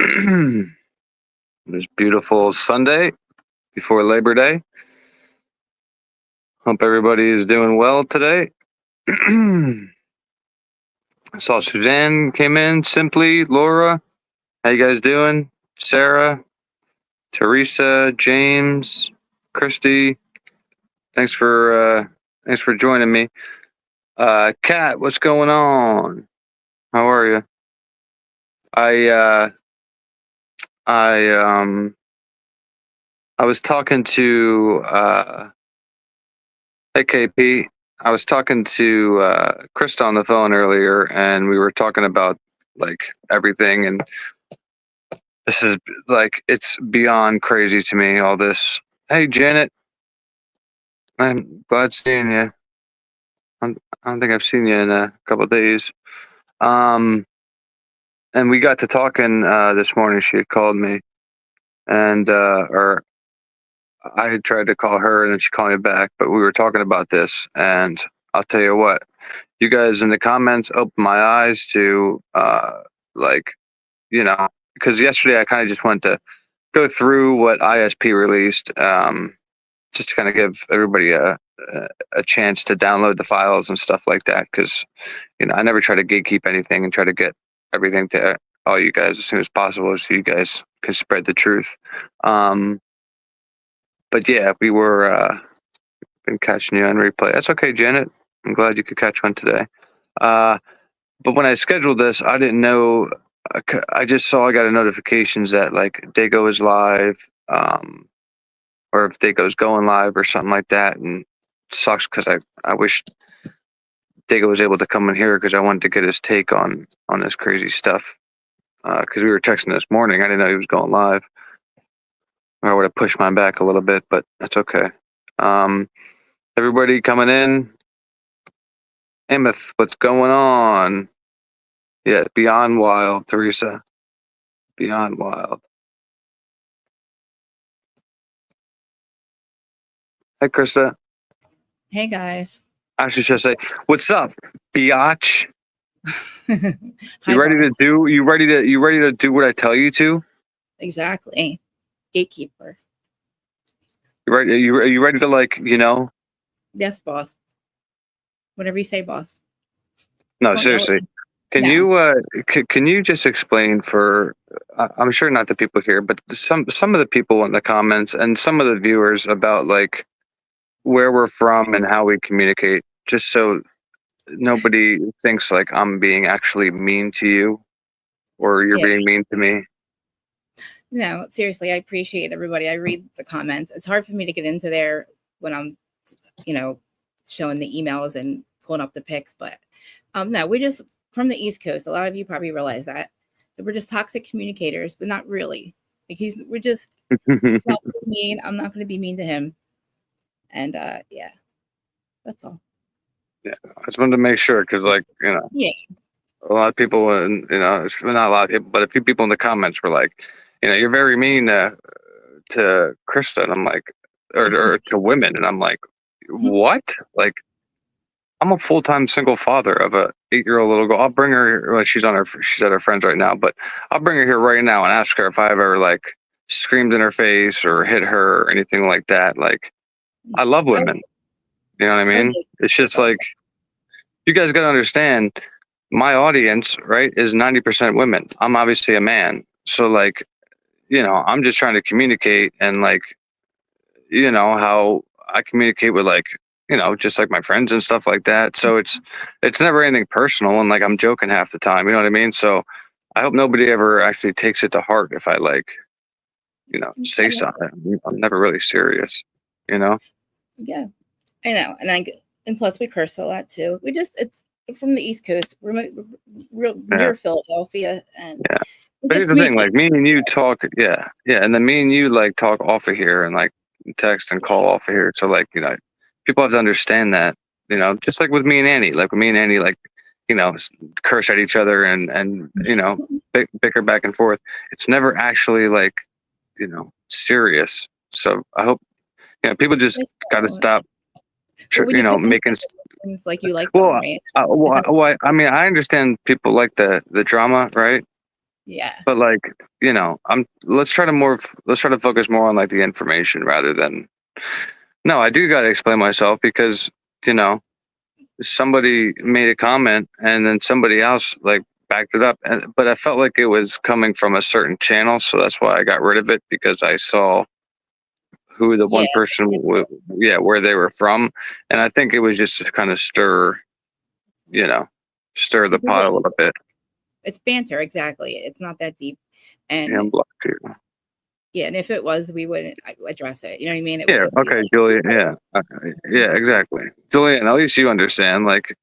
This beautiful Sunday before Labor Day. Hope everybody is doing well today. I saw Suzanne came in, Simply, Laura. How you guys doing? Sarah, Teresa, James, Christy. Thanks for joining me. Kat, what's going on? How are you? I was talking to hey KP. I was talking to Krista on the phone earlier, and we were talking about like everything, and this is like it's beyond crazy to me. All this. Hey Janet, I'm glad seeing you. I don't think I've seen you in a couple of days. And we got to talking this morning. She had called me, and or I had tried to call her, and then she called me back. But we were talking about this, and I'll tell you what. You guys in the comments opened my eyes to like, because yesterday I kind of just went to go through what ISP released, just to kind of give everybody a chance to download the files and stuff like that, because I never try to gatekeep anything and try to get everything to all you guys as soon as possible so you guys can spread the truth. But yeah, we were been catching you on replay. That's okay, Janet. I'm glad you could catch one today. But when I scheduled this, I didn't know. I just saw I got a notifications that like Dago is live, or if Dago's going live or something like that. And it sucks because I wish Dago was able to come in here because I wanted to get his take on this crazy stuff. Because we were texting this morning, I didn't know he was going live. Or I would have pushed mine back a little bit, but that's okay. Everybody coming in. Emmeth, what's going on? Yeah, beyond wild, Teresa. Beyond wild. Hey, Krista. Hey, guys. I should just say, what's up, biatch? Hi, You ready boss. you ready to do what I tell you to? Exactly. Gatekeeper. Are you ready to like, Yes, boss. Whatever you say, boss. No, Don't seriously. Can you just explain for I'm sure not the people here, but some of the people in the comments and some of the viewers about like where we're from and how we communicate, just so nobody thinks like I'm being actually mean to you or you're being mean to me. No, seriously, I appreciate everybody. I read the comments. It's hard for me to get into there when I'm, showing the emails and pulling up the pics. But no, we're just from the East Coast. A lot of you probably realize that we're just toxic communicators, but not really. Like we're just not mean. I'm not going to be mean to him. And yeah, that's all. Yeah, I just wanted to make sure because, like, yeah, a lot of people, and not a lot of people, but a few people in the comments were like, you're very mean to Krista, and I'm like, or to women, and I'm like, what? Like, I'm a full-time single father of a 8-year-old little girl. I'll bring her. Well, she's at her friends right now, but I'll bring her here right now and ask her if I've ever like screamed in her face or hit her or anything like that. Like, I love women. You know what I mean? It's just like you guys got to understand. My audience, right, is 90% women. I'm obviously a man, so like, I'm just trying to communicate and like, how I communicate with like, just like my friends and stuff like that. So it's never anything personal, and like I'm joking half the time. You know what I mean? So I hope nobody ever actually takes it to heart if I like, say something. I'm never really serious. Yeah, I know, and plus we curse a lot too. It's from the East Coast. We're near Philadelphia, and yeah. But here's the thing: like me and you talk, yeah, and then me and you like talk off of here and like text and call off of here. So like, people have to understand that, just like with me and Annie, like curse at each other and bicker back and forth. It's never actually like, serious. So I hope, people just got to stop, making. Things like you like. Well, I mean, I understand people like the drama, right? Yeah. But like, let's try to focus more on like the information rather than. No, I do got to explain myself because you know somebody made a comment and then somebody else like backed it up, but I felt like it was coming from a certain channel, so that's why I got rid of it because I saw who the Yeah. one person, where they were from, and I think it was just to kind of you know, stir See, the pot a little bit. it's banter, exactly. It's not that deep. Yeah, And I'm blocked too. yeah, and if it was, we wouldn't address it. You know what I mean? It would Yeah, just be okay, like, Julian. Yeah, yeah, exactly, Julian. At least you understand. Like,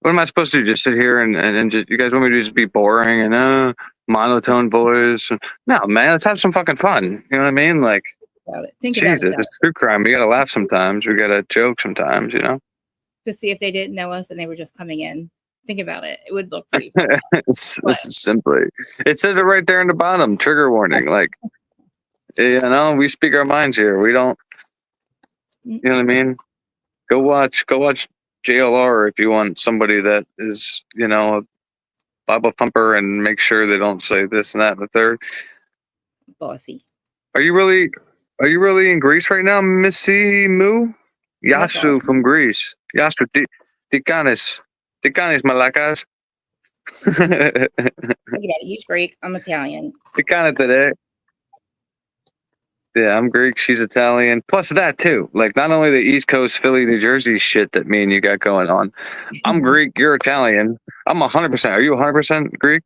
what am I supposed to do? Just sit here and just, you guys want me to just be boring and monotone voice? No, man, let's have some fucking fun. You know what I mean? Like, about it. Think about it Jesus, though. it's true crime. We gotta laugh sometimes. We gotta joke sometimes. To see if they didn't know us and they were just coming in. Think about it. It would look pretty fucked up. But It's simply. It says it right there in the bottom. Trigger warning. Like, we speak our minds here. We don't. You know what I mean? Go watch. JLR if you want somebody that is, a Bible thumper and make sure they don't say this and that and the third. bossy. Are you really? Are you really in Greece right now, Missy Moo? That's all. Yasu from Greece. Yasu Tikanis. Tikanis Malakas. Think about it. He's Greek. I'm Italian. Tikana today. Yeah, I'm Greek. She's Italian. Plus that too. Like not only the East Coast, Philly, New Jersey shit that me and you got going on. I'm Greek. You're Italian. I'm 100%. Are you 100% Greek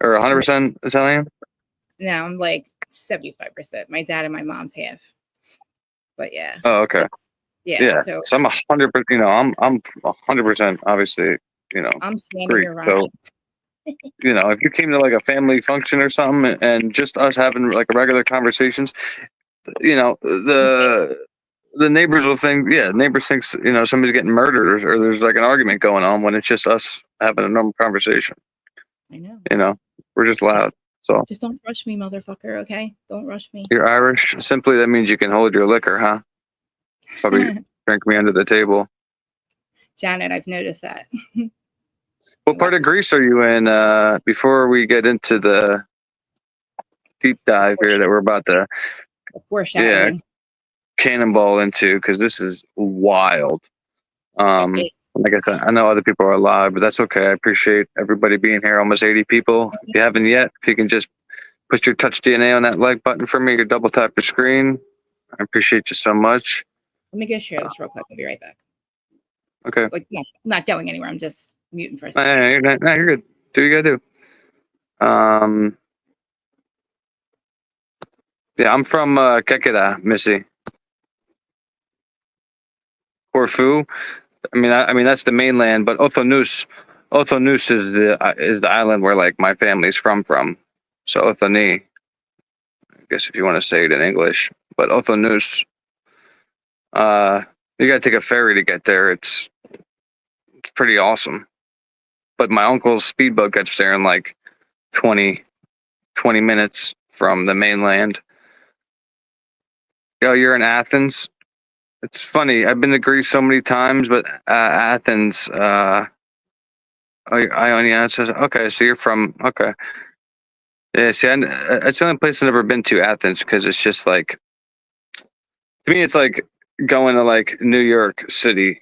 or 100% Italian? Now I'm like 75%. My dad and my mom's half. But yeah. Oh, okay. Yeah. So I'm 100%. I'm 100%. Obviously, I'm slamming Greek. your So rock. if you came to like a family function or something, and just us having like a regular conversations, the neighbors will think, neighbors thinks, somebody's getting murdered or there's like an argument going on when it's just us having a normal conversation. I know. We're just loud. So Just don't rush me, motherfucker. Okay, don't rush me. you're Irish. Simply, that means you can hold your liquor, huh? Probably drink me under the table. Janet, I've noticed that. What part of Greece are you in? Before we get into the deep dive here that we're about to, Foreshadowing. cannonball into, because this is wild. Like I said, I know other people are live, but that's okay. I appreciate everybody being here. Almost 80 people. If you haven't yet, if you can just put your touch DNA on that like button for me, or double tap your screen. I appreciate you so much. Let me go share this real quick. I'll be right back. Okay. Like, no, I'm not going anywhere. I'm just muting for a second. You're good. Do what you gotta do. Yeah, I'm from Kekera, Missy. Corfu. I mean that's the mainland, but Othanus is the island where like my family's from. So Othani, I guess if you want to say it in English, but Othanus, you gotta take a ferry to get there. It's pretty awesome. But my uncle's speedboat gets there in like 20 minutes from the mainland. Yo, you're in Athens. It's funny. I've been to Greece so many times, but Athens. Ionian says, okay, so you're from okay. Yeah, see, it's the only place I've never been to, Athens, because it's just like to me, it's like going to like New York City,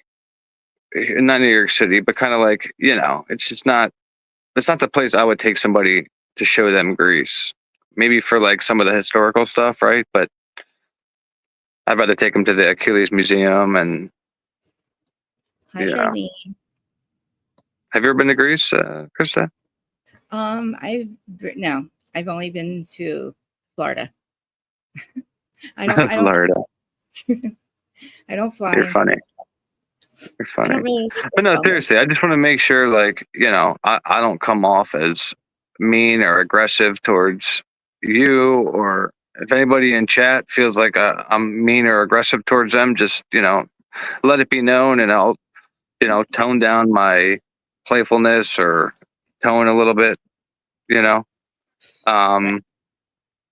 not New York City, but kind of like it's just not. It's not the place I would take somebody to show them Greece. Maybe for like some of the historical stuff, right? But I'd rather take them to the Achilles Museum and. Hi, Charlene. Have you ever been to Greece, Krista? I've only been to Florida. Florida. I don't fly. You're funny. You're funny. Really but no, seriously, I just want to make sure, like, I don't come off as mean or aggressive towards you, or if anybody in chat feels like I'm mean or aggressive towards them, just, let it be known, and I'll, tone down my playfulness or tone a little bit, Right.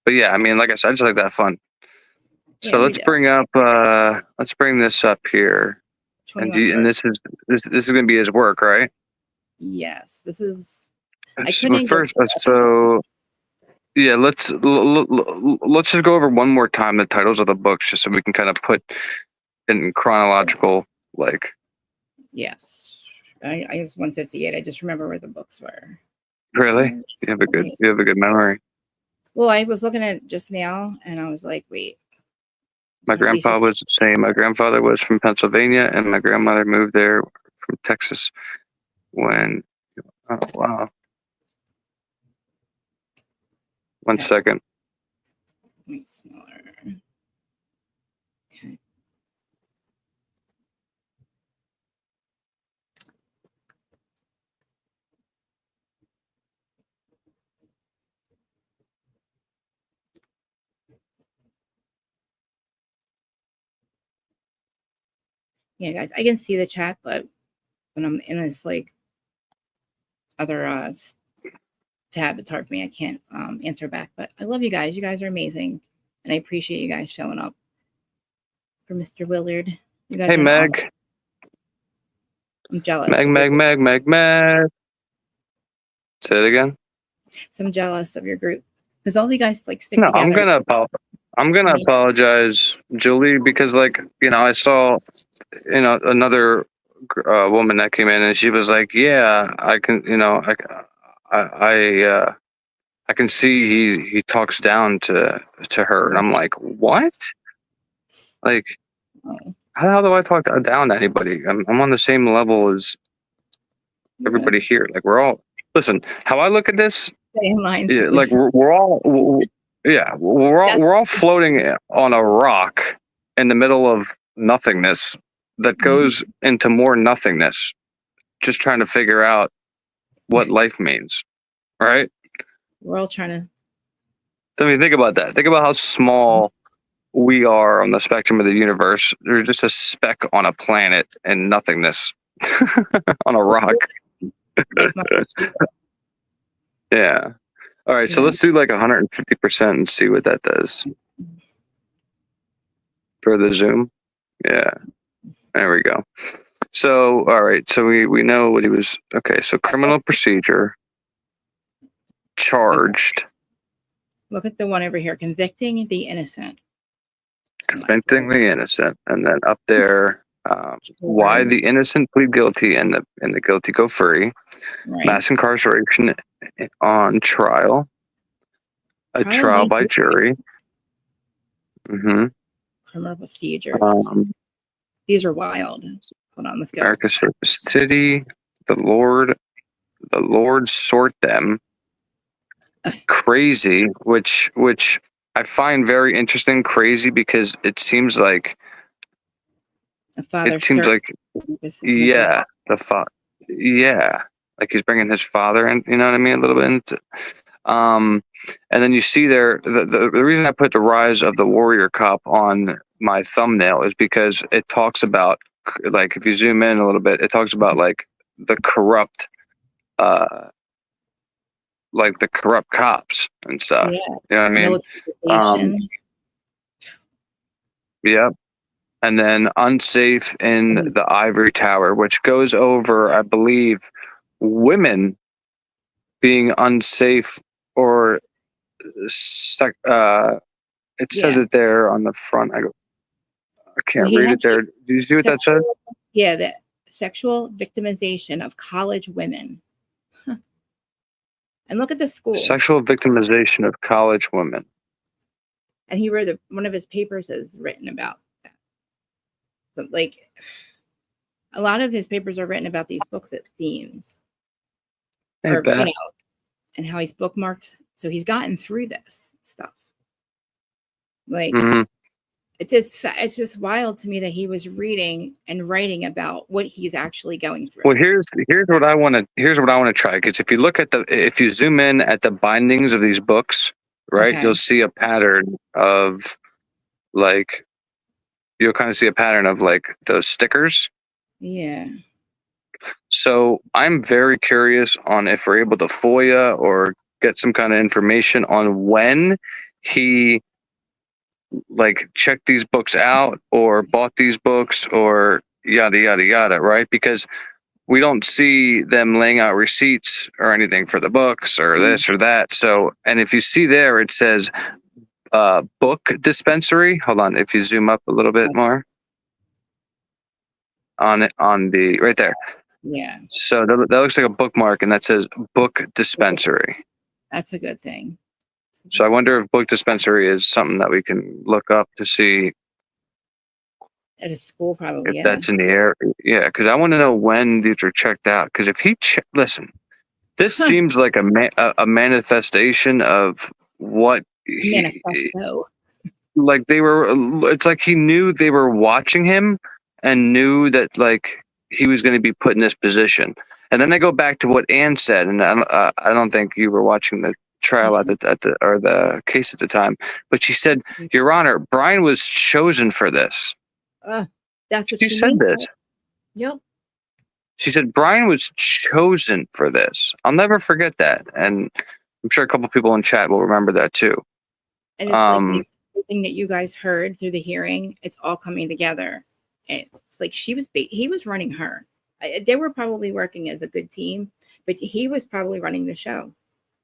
But yeah, I mean, like I said, I just like that fun. So let's bring this up here. And this is going to be his work, right? Yes, this is I So, couldn't get first, so yeah, let's just go over one more time the titles of the books, just so we can kind of put in chronological, like. yes. I was 158. I just remember where the books were. Really, Right. you have a good memory. Well, I was looking at it just now, and I was like, wait. My Maybe grandpa was the same. My grandfather was from Pennsylvania, and my grandmother moved there from Texas when. Oh wow! One Okay. second. Make smaller. Okay. Yeah, guys, I can see the chat, but when I'm in this like other tab, it's hard for me. I can't answer back. But I love you guys. You guys are amazing, and I appreciate you guys showing up for Mr. Willard. You guys Hey are Meg. awesome. I'm jealous. Meg. Say it again. So I'm jealous of your group because all you guys like stick No, together. I'm gonna apologize, Julie, because like I saw another woman that came in and she was like, yeah, I can I can see he talks down to her, and I'm like, what? Like, Oh, how the hell do I talk down to anybody? I'm on the same level as everybody here. Like, we're all listen. How I look at this, yeah, like we're all we're all floating on a rock in the middle of nothingness that goes into more nothingness, just trying to figure out what life means, right? We're all trying to. I mean, think about that. Think about how small we are on the spectrum of the universe. They're just a speck on a planet and nothingness on a rock. Yeah. All right. So let's do like 150% and see what that does for the Zoom. Yeah. There we go. So, all right. So we know what he was. Okay. So criminal procedure, charged. Look at the one over here, convicting the innocent. Convicting the innocent, and then up there, why the innocent plead guilty and the guilty go free. Right. Mass incarceration on trial. A trial by jury. Mm-hmm. Criminal procedures. These are wild. Hold on, let's go. America Surface City. The Lord sort them. Crazy, which I find very interesting. Crazy because it seems like a father. It seems like yeah, like he's bringing his father in. You know what I mean? A little bit into. And then you see there the reason I put the rise of the warrior cop on my thumbnail is because it talks about, like, if you zoom in a little bit, it talks about like the corrupt cops and stuff. Yeah. You know what I mean? Yep. And then unsafe in the ivory tower, which goes over, I believe, women being unsafe, or it says it there on the front. I can't read it there. Do you see what that says? Yeah, the sexual victimization of college women. Huh. And look at the school. Sexual victimization of college women. And he wrote one of his papers is written about that. So, like, a lot of his papers are written about these books, it seems. Or, and how he's bookmarked. So he's gotten through this stuff. Like, it's just wild to me that he was reading and writing about what he's actually going through. Well, here's what I want to try, because if you zoom in at the bindings of these books, right, you'll see a pattern of, like, you'll kind of see a pattern of like those stickers. Yeah. So I'm very curious on if we're able to FOIA or get some kind of information on when he, like, checked these books out or bought these books or yada yada yada, right? Because we don't see them laying out receipts or anything for the books or this or that. So, and if you see there, it says book dispensary. Hold on, if you zoom up a little bit more on it, on the right there. Yeah, So that looks like a bookmark, and that says book dispensary. that's a good thing. So I wonder if book dispensary is something that we can look up to see At a school, if probably, yeah. that's in the area. Yeah, because I want to know when these are checked out. Because if he listen, this seems like a manifestation of what he Manifesto. like. They were. It's like he knew they were watching him and knew that like he was going to be put in this position. And then I go back to what Ann said, and I don't think you were watching the trial at the or the case at the time, but she said, "Your Honor, Bryan was chosen for this." That's what She she said means. this. Yep. She said Bryan was chosen for this. I'll never forget that, and I'm sure a couple people in chat will remember that too. And it's like everything that you guys heard through the hearing, it's all coming together. And it's like he was running her. They were probably working as a good team, but he was probably running the show.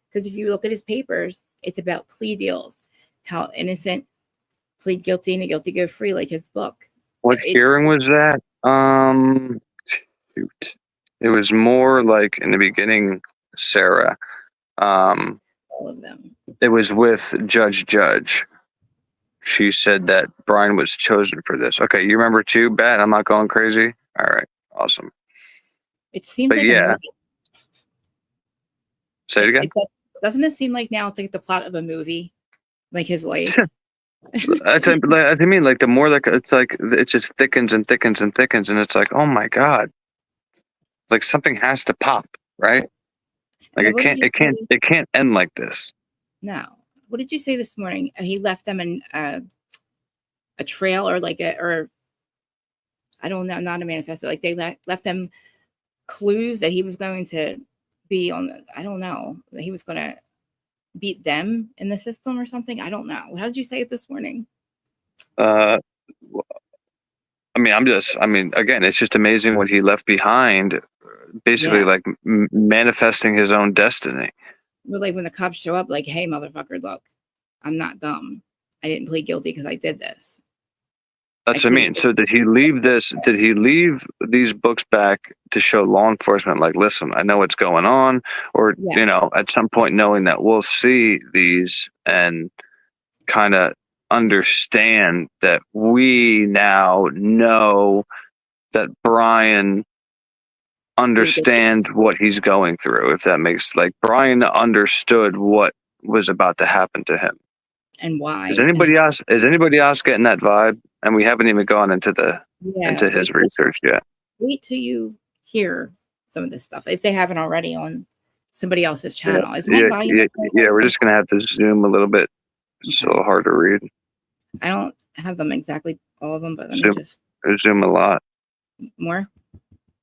Because if you look at his papers, it's about plea deals, how innocent plead guilty and a guilty go free, like his book. What It's hearing was that? Shoot. It was more like in the beginning, Sarah. all of them. It was with Judge. She said that Bryan was chosen for this. Okay, you remember too, Bat? I'm not going crazy. All right, awesome. It seems But like yeah, a movie. say it again. Doesn't it seem like now it's like the plot of a movie, like his life? That's what I mean. Like the more like it just thickens and thickens and thickens, and it's like, oh my god, like something has to pop, right? Like it can't end like this. No. What did you say this morning? He left them in a trail or or I don't know, not a manifesto. Like they left them clues that he was going to be on. I don't know, that he was going to beat them in the system or something. I don't know. How did you say it this morning? Uh, I mean, again, it's just amazing what he left behind. Basically, Yeah. like manifesting his own destiny. But like when the cops show up, like, hey, motherfucker, look, I'm not dumb. I didn't plead guilty because I did this. That's what I mean. So did he leave this? Did he leave these books back to show law enforcement, like, listen, I know what's going on, or at some point knowing that we'll see these and kind of understand that we now know that Bryan understands what he's going through. If that makes like Bryan understood what was about to happen to him. And why? Is anybody else getting that vibe? And we haven't even gone into his research yet. Wait till you hear some of this stuff if they haven't already on somebody else's channel. We're just gonna have to zoom a little bit. It's a little hard to read. I don't have them exactly all of them, but let me just zoom a lot. More?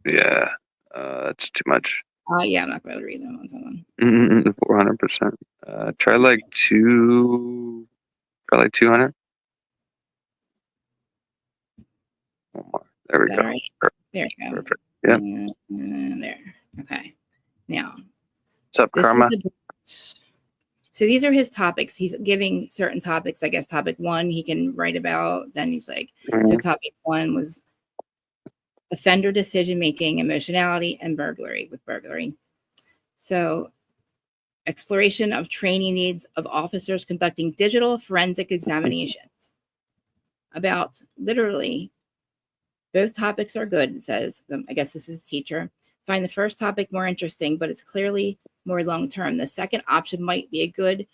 Yeah, that's too much. Yeah, I'm not going to read them on someone. 400%. Try like 200. One more. There we go. Right? There you go. Perfect. Yeah. There. Okay. Now, what's up, Karma? So these are his topics. He's giving certain topics. I guess topic 1 he can write about. Then he's like, so topic 1 was offender decision making, emotionality, and burglary. So exploration of training needs of officers conducting digital forensic examinations. About literally, both topics are good, it says. I guess this is teacher. Find the first topic more interesting, but it's clearly more long-term. The second option might be a good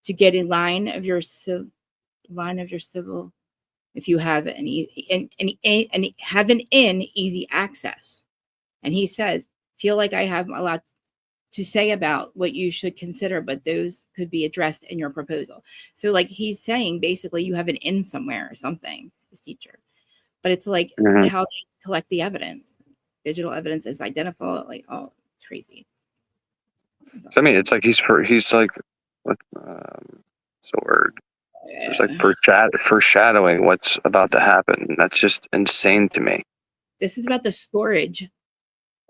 to get in line of your civil, if you have have an easy access. And he says, feel like I have a lot to say about what you should consider, but those could be addressed in your proposal. So like he's saying, basically you have an in somewhere or something, this teacher. But it's like how they collect the evidence. Digital evidence is identifiable. Like, oh, it's crazy. So, I mean, it's like he's like, what's the word? It's like foreshadowing what's about to happen. That's just insane to me. This is about the storage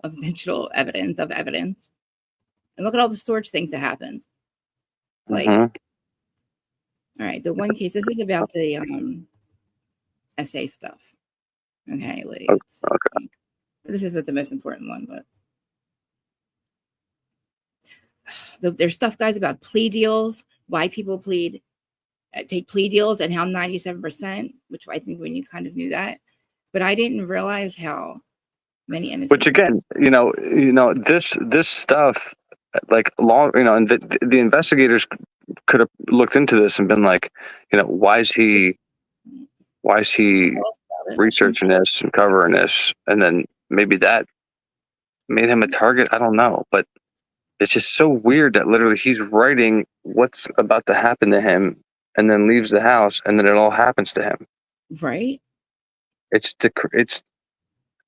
of digital evidence and look at all the storage things that happened. Like, all right, the one case, this is about the SA stuff. Okay, like, this isn't the most important one, but there's stuff, guys, about plea deals, why people take plea deals, and how 97%, which I think we kind of knew that, but I didn't realize how many innocent. Which again, this stuff, like long, and the investigators could have looked into this and been like, why is he researching this and covering this, and then maybe that made him a target. I don't know, but it's just so weird that literally he's writing what's about to happen to him, and then leaves the house, and then it all happens to him. Right.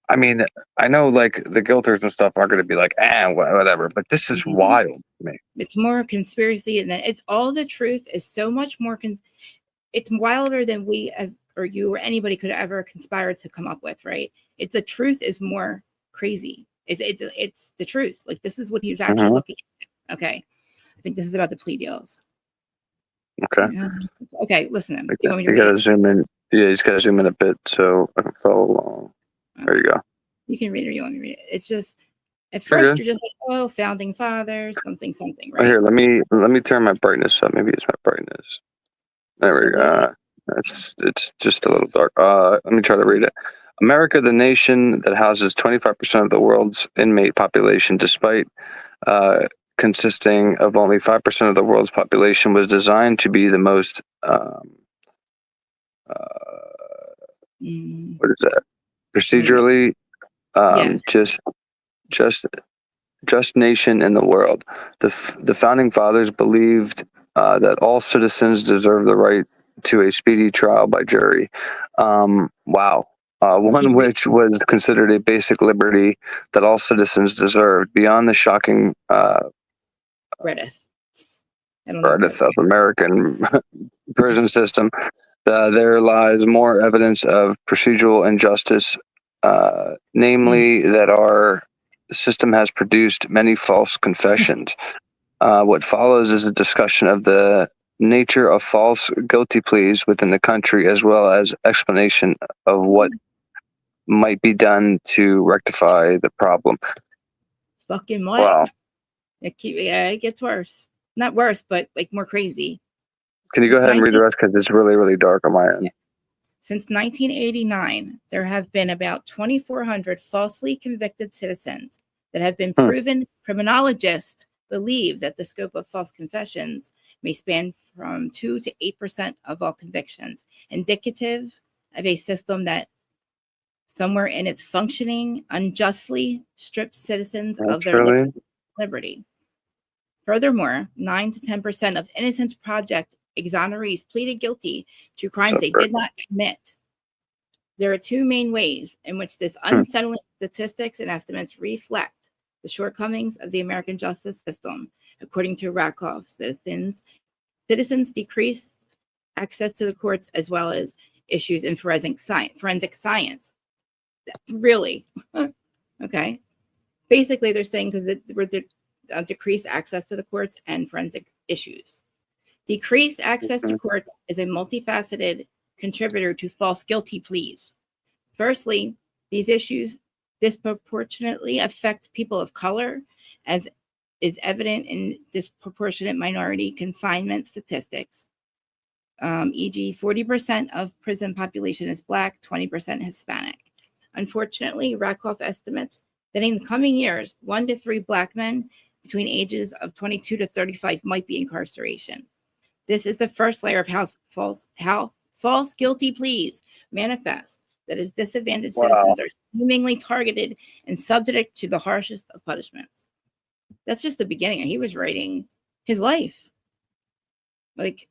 I mean, I know like the guilters and stuff are going to be like, whatever, but this is wild to me. It's more conspiracy, and then it's all the truth is so much more. It's wilder than we or you or anybody could ever conspire to come up with, right? The truth is more crazy. It's the truth. Like, this is what he was actually looking at. Okay. I think this is about the plea deals. Okay. Okay, listen. You gotta zoom in. Yeah, he's gotta zoom in a bit so I can follow along. Okay. There you go. You can read it or you want me to read it. It's just at first you're just like, founding fathers, something, right? Here, let me turn my brightness up. Maybe it's my brightness. There we go. It's just a little dark. Let me try to read it. America, the nation that houses 25% of the world's inmate population, despite consisting of only 5% of the world's population, was designed to be the most what is that? Procedurally just nation in the world. The founding fathers believed that all citizens deserve the right to a speedy trial by jury. Wow. One which was considered a basic liberty that all citizens deserved. Beyond the shocking Reddit of American prison system, there lies more evidence of procedural injustice, namely that our system has produced many false confessions. What follows is a discussion of the nature of false guilty pleas within the country, as well as explanation of what might be done to rectify the problem. Fucking what? Wow. It gets worse. Not worse, but like more crazy. Can you go ahead and read the rest, because it's really, really dark on my end? Yeah. Since 1989, there have been about 2,400 falsely convicted citizens that have been proven. Criminologists believe that the scope of false confessions may span from 2 to 8% of all convictions, indicative of a system that somewhere in its functioning unjustly strips citizens of their liberty. Furthermore, 9 to 10% of Innocence Project exonerees pleaded guilty to crimes they did not commit. There are two main ways in which this unsettling statistics and estimates reflect the shortcomings of the American justice system. According to Rakoff, citizens decreased access to the courts, as well as issues in forensic science. Really? Okay. Basically, they're saying because we're decreased access to the courts and forensic issues. Decreased access to courts is a multifaceted contributor to false guilty pleas. Firstly, these issues disproportionately affect people of color, as is evident in disproportionate minority confinement statistics. E.g., 40% of prison population is Black, 20% Hispanic. Unfortunately, Rakoff estimates that in the coming years, 1 to 3 Black men between ages of 22 to 35 might be incarceration. This is the first layer of how false guilty pleas manifest, that is, disadvantaged citizens are seemingly targeted and subject to the harshest of punishments. That's just the beginning. He was writing his life. Like,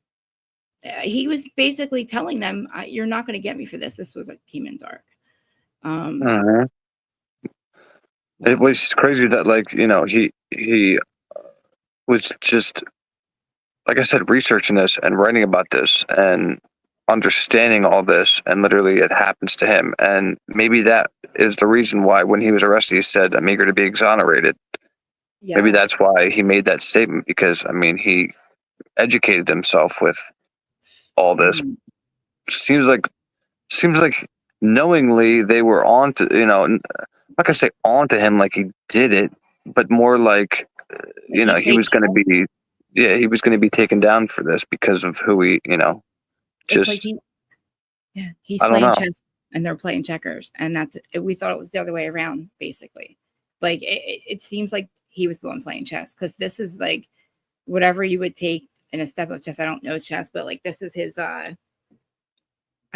he was basically telling them, you're not going to get me for this. This was what came in dark. It was crazy that, like, he was just, like I said, researching this and writing about this, and understanding all this, and literally it happens to him. And maybe that is the reason why when he was arrested, he said, "I'm eager to be exonerated." Maybe Yeah. that's why he made that statement, because I mean, he educated himself with all this. Mhm. Seems like knowingly they were on to, I'm not gonna say on to him like he did it, but more like, Like he he played was chess. gonna be, yeah, he was gonna be taken down for this because of who he, It's like just, he's I don't playing know. chess and they're playing checkers, and that's we thought it was the other way around, basically. Like it seems like he was the one playing chess, because this is like whatever you would take in a step of chess. I don't know chess, but like this is his. I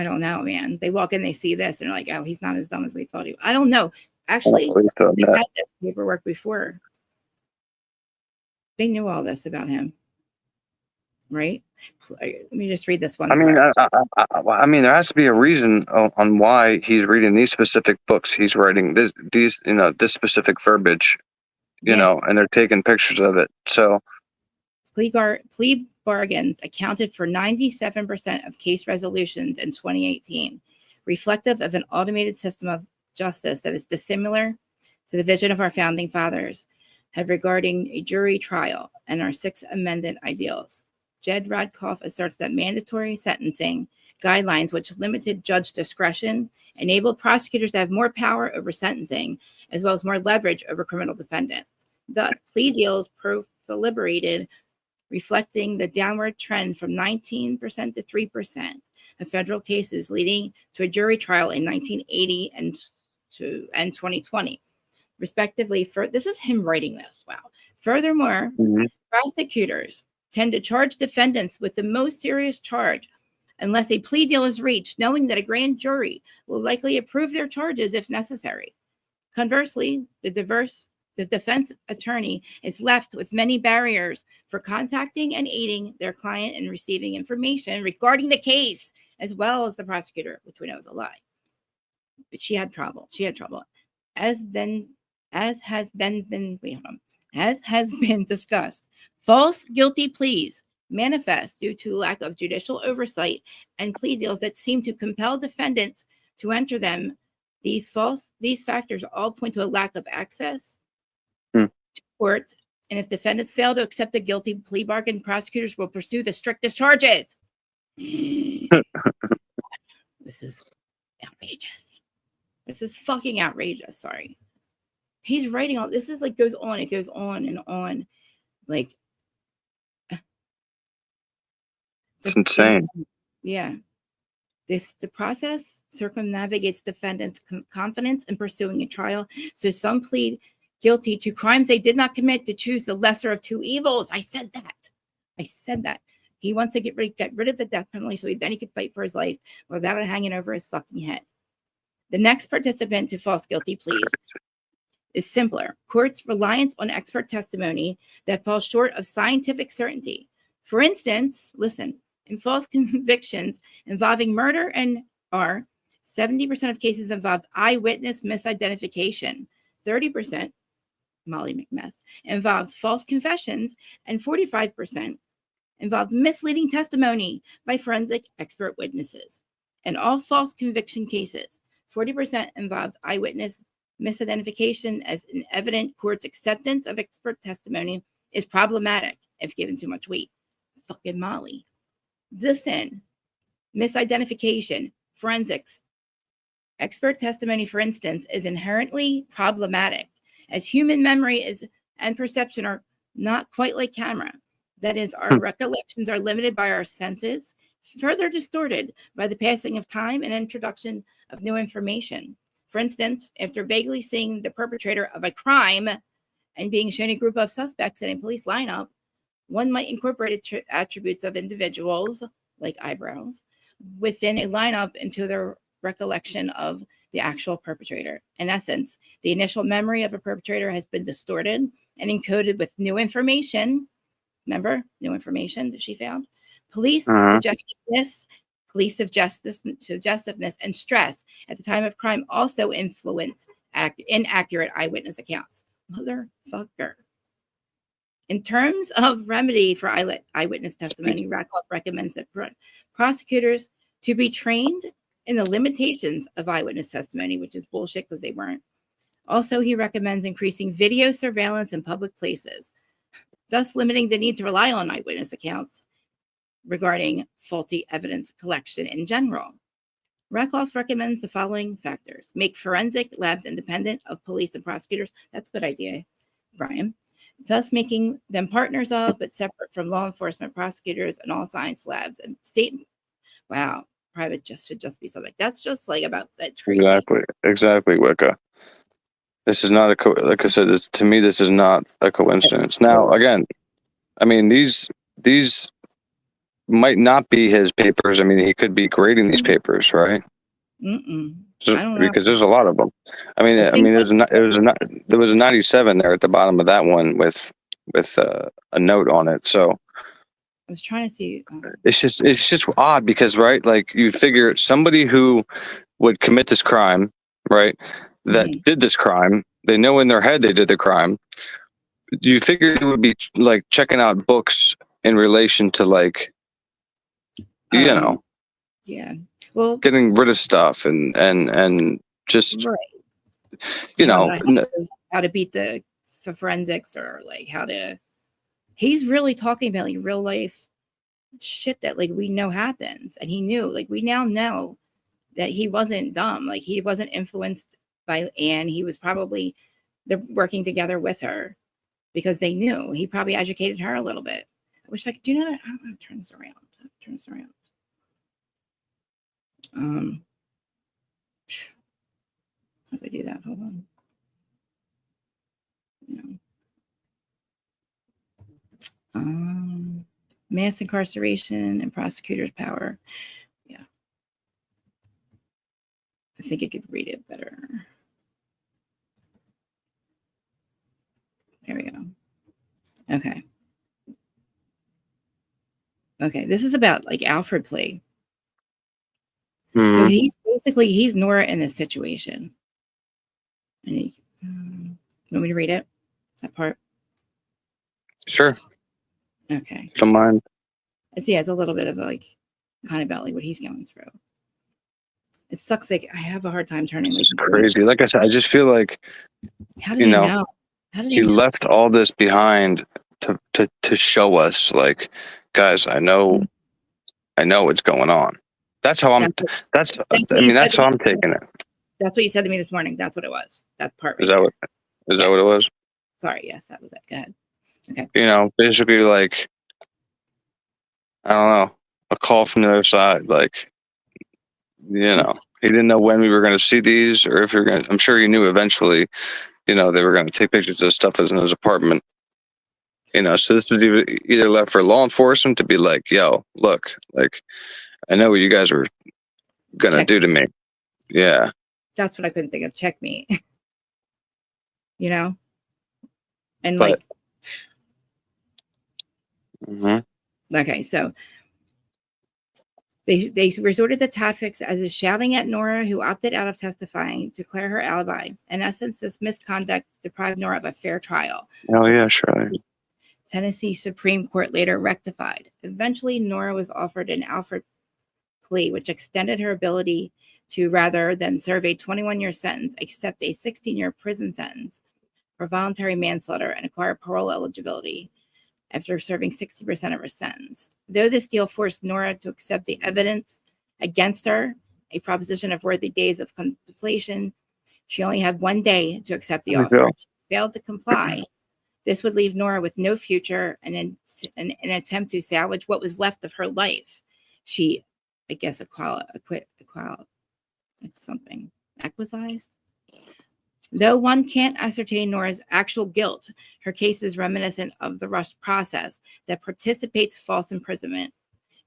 don't know, man. They walk in, they see this, and they're like, "Oh, he's not as dumb as we thought he." I don't know. At Actually, least on they that. had this paperwork before. They knew all this about him, right? Let me just read this one I mean, part. I mean, there has to be a reason on why he's reading these specific books. He's writing this specific verbiage, Yeah. and they're taking pictures of it. So, Plea bargains accounted for 97% of case resolutions in 2018, reflective of an automated system of justice that is dissimilar to the vision of our founding fathers had regarding a jury trial and our Sixth Amendment ideals. Jed Radkoff asserts that mandatory sentencing guidelines, which limited judge discretion, enabled prosecutors to have more power over sentencing, as well as more leverage over criminal defendants. Thus, plea deals proliferated, reflecting the downward trend from 19% to 3% of federal cases, leading to a jury trial in 1980 and 2020, respectively. This is him writing this. Wow. Furthermore, mhm. prosecutors tend to charge defendants with the most serious charge unless a plea deal is reached, knowing that a grand jury will likely approve their charges if necessary. Conversely, the defense attorney is left with many barriers for contacting and aiding their client in receiving information regarding the case, as well as the prosecutor, which we know is a lie. But she had trouble. As then, as has then been wait, hold on. As has been discussed, false guilty pleas manifest due to lack of judicial oversight and plea deals that seem to compel defendants to enter them. These factors all point to a lack of access Hmm. to courts, and if defendants fail to accept a guilty plea bargain, prosecutors will pursue the strictest charges. This is outrageous. This is fucking outrageous. Sorry. He's writing all this is like goes on. It goes on and on. Like It's the thing. insane. Yeah. The process circumnavigates defendants' confidence in pursuing a trial. So some plead guilty to crimes they did not commit to choose the lesser of two evils. I said that. He wants to get rid of the death penalty so then he can fight for his life without it hanging over his fucking head. The next participant to false guilty pleas is simpler. Courts' reliance on expert testimony that falls short of scientific certainty. For instance, listen, in false convictions involving murder and 70% of cases involved eyewitness misidentification. 30%, Molly McMeth, involved false confessions, and 45% involved misleading testimony by forensic expert witnesses. In all false conviction cases, 40% involved eyewitness misidentification, as an evident court's acceptance of expert testimony is problematic if given too much weight. Fucking Molly. Dissent, misidentification, forensics. Expert testimony, for instance, is inherently problematic, as human memory is and perception are not quite like camera. That is, our recollections are limited by our senses, further distorted by the passing of time and introduction of new information. For instance, after vaguely seeing the perpetrator of a crime and being shown a group of suspects in a police lineup, one might incorporate attributes of individuals, like eyebrows, within a lineup into their recollection of the actual perpetrator. In essence, the initial memory of a perpetrator has been distorted and encoded with new information. Remember, new information that she found. Police Uh-huh. suggestiveness, and stress at the time of crime also influence inaccurate eyewitness accounts. Motherfucker. In terms of remedy for eyewitness testimony, Radcliffe recommends that prosecutors to be trained in the limitations of eyewitness testimony, which is bullshit because they weren't. Also, he recommends increasing video surveillance in public places, thus limiting the need to rely on eyewitness accounts regarding faulty evidence collection in general. Rakoff recommends the following factors: make forensic labs independent of police and prosecutors. That's a good idea, Bryan. Thus making them partners of, but separate from law enforcement, prosecutors, and all science labs and state. Wow, private should just be something. That's just like about that's crazy. Exactly, Wicca. This is not like I said. To me, this is not a coincidence. Now, again, I mean these might not be his papers. I mean, he could be grading these papers, right? I don't know, because there's a lot of them. I mean, there was a 97 there at the bottom of that one with a note on it. So I was trying to see. It's just odd because, right, like you figure somebody who would commit this crime, right, that did this crime, they know in their head they did the crime. You figure it would be like checking out books in relation to like, you know, yeah, well, getting rid of stuff and just, you know, how to beat the forensics, or like how to. He's really talking about like real life shit that like we know happens, and he knew, like we now know that he wasn't dumb, like he wasn't influenced by Anne. He was probably they're working together with her because they knew. He probably educated her a little bit. I wish I could do that. I don't want to turn this around. How do I do that? Hold on. No. Mass incarceration and prosecutors' power. Yeah. I think I could read it better. There we go. Okay. Okay. This is about like Alfred plea. So he's Nora in this situation. And you want me to read it? That part? Sure. Okay. Don't mind. Yeah, it's a little bit of like kind of about like what he's going through. It sucks. Like I have a hard time turning. It's crazy. Like I said, I just feel like how did he know? How did he left all this behind to show us, like, guys, I know what's going on. That's how I'm. That's how I'm taking it. That's what you said to me this morning. That's what it was. That part. Is that what it was? Sorry. Yes, that was it. Go ahead. Okay. You know, basically, like, I don't know, a call from the other side. Like, you know, he didn't know when we were going to see these, or if you're going. I'm sure he knew eventually. You know, they were going to take pictures of stuff in his apartment. You know, so this is either left for law enforcement to be like, yo, look, like, I know what you guys were going to do to me. Yeah. That's what I couldn't think of. Check me. You know? And like. Okay, so they resorted to tactics as is shouting at Nora, who opted out of testifying, to clear her alibi. In essence, this misconduct deprived Nora of a fair trial. Oh, yeah, sure. Tennessee Supreme Court later rectified. Eventually, Nora was offered an Alfred plea, which extended her ability to, rather than serve a 21-year sentence, accept a 16-year prison sentence for voluntary manslaughter and acquire parole eligibility after serving 60% of her sentence. Though this deal forced Nora to accept the evidence against her, a proposition of worthy days of contemplation, she only had 1 day to accept the offer. She failed to comply. This would leave Nora with no future and in an attempt to salvage what was left of her life. She, I guess, acquisized. Though one can't ascertain Nora's actual guilt, her case is reminiscent of the rushed process that participates false imprisonment,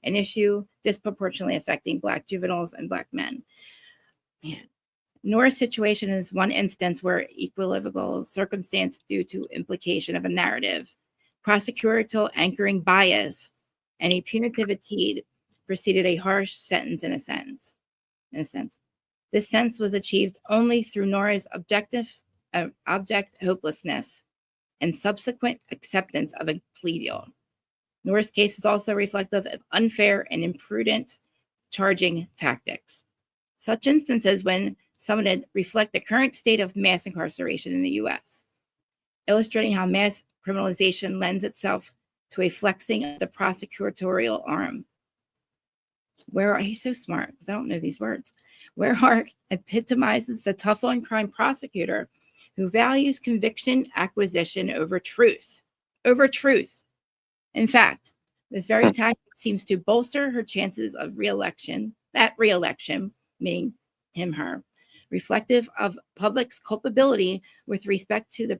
an issue disproportionately affecting Black juveniles and Black men. Man. Nora's situation is one instance where equivocal circumstance due to implication of a narrative, prosecutorial anchoring bias, and a punitive attitude preceded a harsh sentence in a sense. This sense was achieved only through Nora's object hopelessness and subsequent acceptance of a plea deal. Nora's case is also reflective of unfair and imprudent charging tactics. Such instances, when summoned, reflect the current state of mass incarceration in the U.S., illustrating how mass criminalization lends itself to a flexing of the prosecutorial arm. He's so smart because I don't know these words. Where Hart epitomizes the tough on crime prosecutor who values conviction acquisition over truth. In fact, this very tactic seems to bolster her chances of reelection, meaning him, her, reflective of public's culpability with respect to the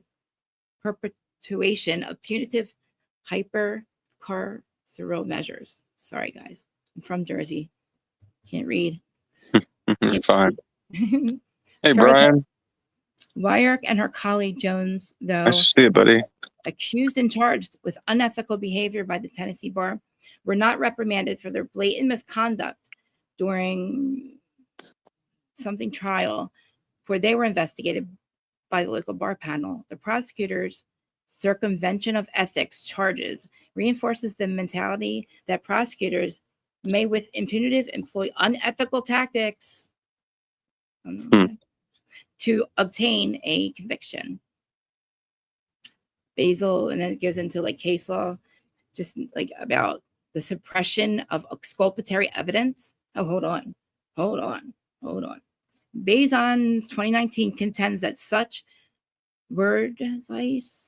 perpetuation of punitive hypercarceral measures. Sorry, guys. I'm from Jersey. Can't read. Fine. Hey, Bryan. Wyrick and her colleague Jones, though, Nice to see you, buddy. accused and charged with unethical behavior by the Tennessee bar, were not reprimanded for their blatant misconduct during something trial, for they were investigated by the local bar panel. The prosecutor's circumvention of ethics charges reinforces the mentality that prosecutors may with impunity employ unethical tactics to obtain a conviction. Basil, and then it goes into like case law, just like about the suppression of exculpatory evidence. Oh, hold on. Bazin 2019 contends that such word advice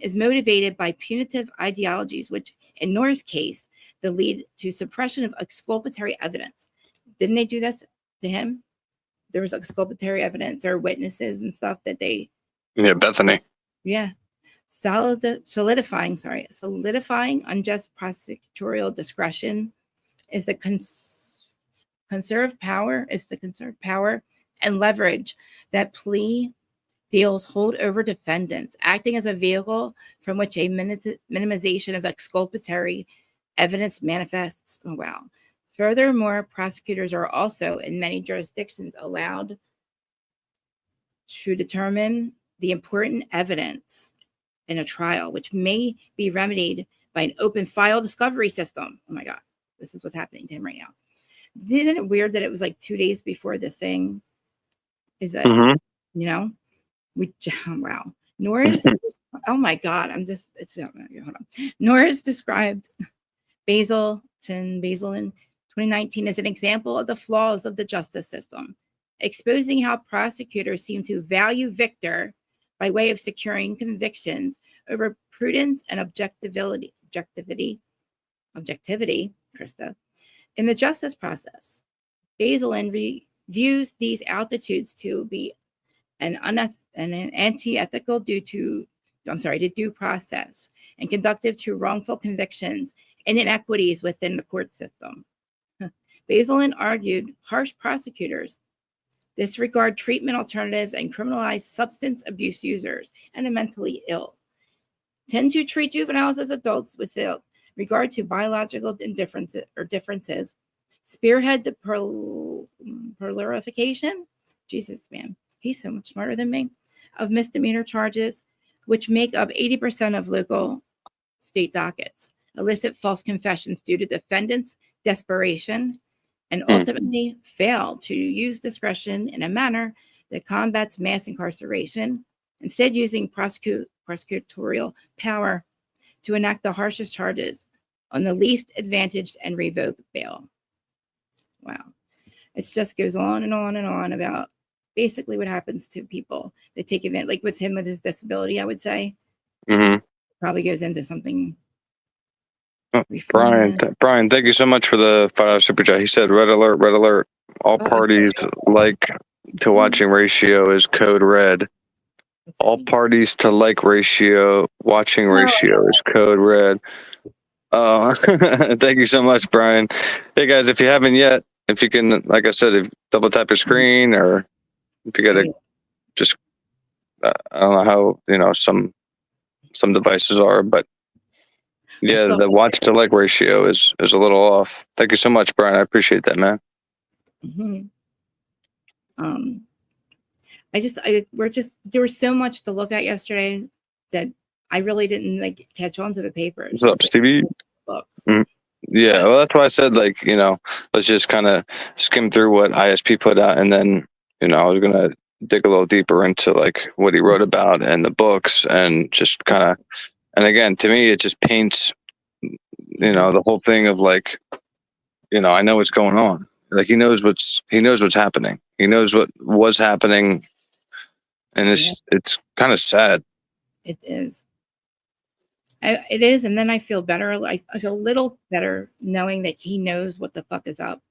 is motivated by punitive ideologies, which in Norris' case, the lead to suppression of exculpatory evidence. Didn't they do this to him? There was exculpatory evidence or witnesses and stuff that they. Yeah, Bethany. Yeah. Solidifying unjust prosecutorial discretion is the conserved power and leverage that plea deals hold over defendants, acting as a vehicle from which a minimization of exculpatory evidence manifests. Oh, wow. Furthermore, prosecutors are also in many jurisdictions allowed to determine the important evidence in a trial, which may be remedied by an open file discovery system. Oh my God, this is what's happening to him right now. Isn't it weird that it was like 2 days before this thing? Is that, wow. Norris, oh my God, hold on. Norris described Basil in 2019 as an example of the flaws of the justice system, exposing how prosecutors seem to value victor by way of securing convictions over prudence and objectivity, Krista, in the justice process. Baselin views these altitudes to be an anti-ethical due process and conductive to wrongful convictions and inequities within the court system. Baselin argued harsh prosecutors disregard treatment alternatives and criminalize substance abuse users and the mentally ill, tend to treat juveniles as adults without regard to biological differences, spearhead the proliferation, Jesus, man, he's so much smarter than me, of misdemeanor charges, which make up 80% of local state dockets, elicit false confessions due to defendants' desperation, and ultimately fail to use discretion in a manner that combats mass incarceration, instead using prosecutorial power to enact the harshest charges on the least advantaged and revoke bail. Wow. It just goes on and on and on about basically what happens to people that take advantage, like with him with his disability, I would say. Probably goes into something. Bryan, thank you so much for the $5 super chat. He said, red alert. All parties like to watching ratio is code red. All parties to like ratio, watching ratio is code red. Oh, thank you so much, Bryan. Hey guys, if you haven't yet, if you can, like I said, if double tap your screen, or if you gotta just, I don't know how, some devices are, but yeah, the watch to like ratio is a little off. Thank you so much, Bryan. I appreciate that, man. There was so much to look at yesterday that I really didn't catch on to the papers. What's up, Stevie? Yeah, well, that's why I said, like, let's just kind of skim through what ISP put out, and then, I was gonna dig a little deeper into like what he wrote about and the books, and just kind of, and again, to me, it just paints, the whole thing of like, I know what's going on. Like he knows what's happening. He knows what was happening, and it's kind of sad. It is. It is, and then I feel better. I feel a little better knowing that he knows what the fuck is up,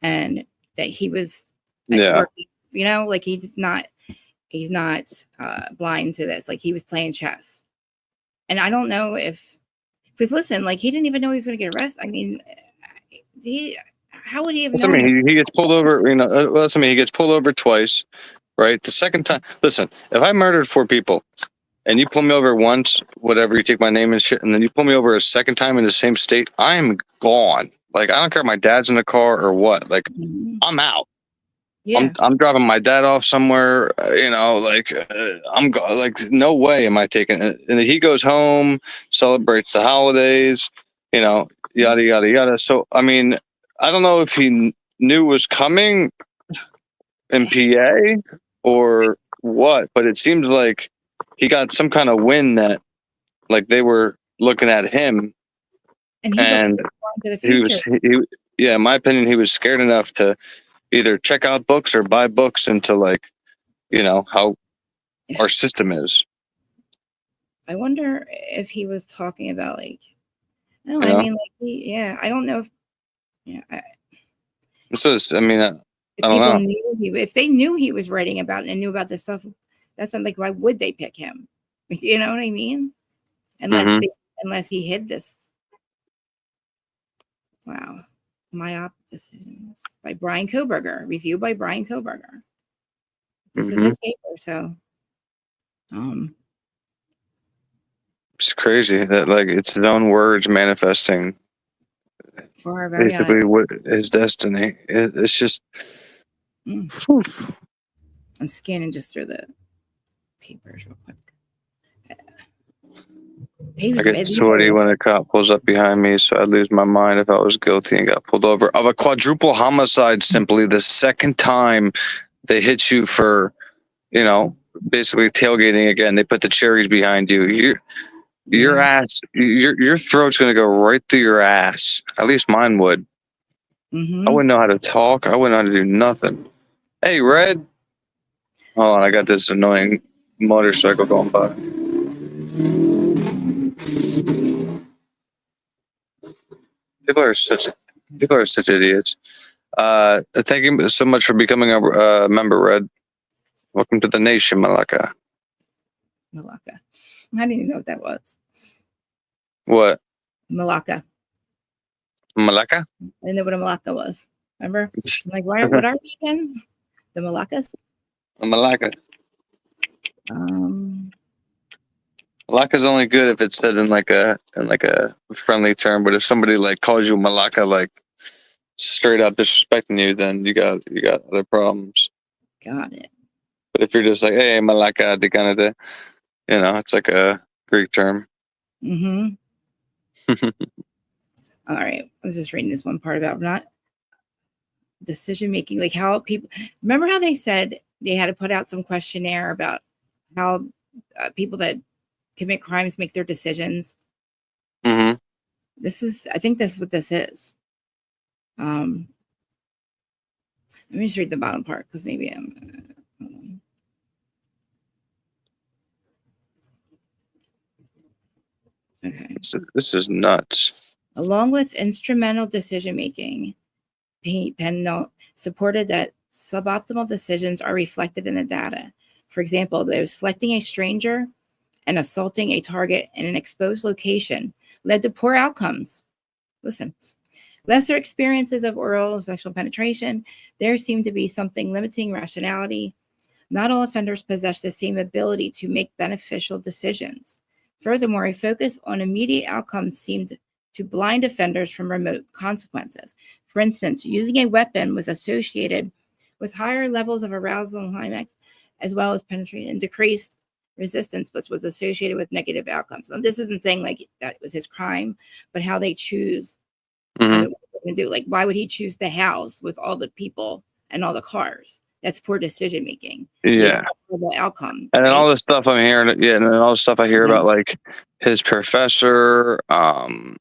and that he was Yeah. working. Like he's not blind to this. Like he was playing chess, and I don't know because listen, like he didn't even know he was going to get arrested. I mean, how would he have known? He gets pulled over. He gets pulled over twice, right? The second time, listen, if I murdered 4 people, and you pull me over once, whatever, you take my name and shit, and then you pull me over a second time in the same state, I'm gone. Like, I don't care if my dad's in the car or what. Like, I'm out. Yeah. I'm dropping my dad off somewhere, I'm like, no way am I taking it. And he goes home, celebrates the holidays, yada, yada, yada. So, I mean, I don't know if he knew was coming in PA or what, but it seems like he got some kind of win that, like, they were looking at him, and and in my opinion, he was scared enough to either check out books or buy books into, like, how our system is. I wonder if he was talking about, like, no, I mean, like, I don't know if, So I mean, I don't know. If they knew he was writing about it and knew about this stuff, that's not like, why would they pick him? You know what I mean? Unless he hid this. Wow. Myop Decisions by Bryan Kohberger. Review by Bryan Kohberger. This is his paper, so it's crazy that, like, it's his own words manifesting for our very basically what his destiny. It's just I'm scanning just through the papers real quick. I get sweaty when a cop pulls up behind me, so I'd lose my mind if I was guilty and got pulled over of a quadruple homicide. Simply the second time they hit you for, basically tailgating again. They put the cherries behind you. Your ass, your throat's gonna go right through your ass. At least mine would. I wouldn't know how to talk. I wouldn't know how to do nothing. Hey, Red. Hold on, I got this annoying motorcycle going by. People are such idiots. Thank you so much for becoming a member, Red. Welcome to the nation, Malaka. Malaka. I didn't even know what that was. What? Malaka. Malaka? I didn't know what a Malaka was. Remember? I'm like, what are we again? The Malakas? A Malaka. Malaka's only good if it's said in like a friendly term, but if somebody like calls you Malaka, like straight up disrespecting you, then you got other problems. Got it. But if you're just like, hey, Malaka, the kind of the, it's like a Greek term. All right. I was just reading this one part about not decision making, like how people remember how they said they had to put out some questionnaire about how people that commit crimes make their decisions. I think this is what this is. Let me just read the bottom part because maybe I'm okay. This is nuts. Along with instrumental decision making, Penn supported that suboptimal decisions are reflected in the data. For example, there's selecting a stranger and assaulting a target in an exposed location led to poor outcomes. Listen, lesser experiences of oral sexual penetration, there seemed to be something limiting rationality. Not all offenders possess the same ability to make beneficial decisions. Furthermore, a focus on immediate outcomes seemed to blind offenders from remote consequences. For instance, using a weapon was associated with higher levels of arousal and climax, as well as penetration and decreased resistance, but was associated with negative outcomes. Now, this isn't saying like that was his crime, but how they choose Mm-hmm. What are they gonna do? Like, why would he choose the house with all the people and all the cars? That's poor decision making. Yeah. The outcome, And then right? all this stuff I'm hearing, and then all the stuff I hear about, like his professor, and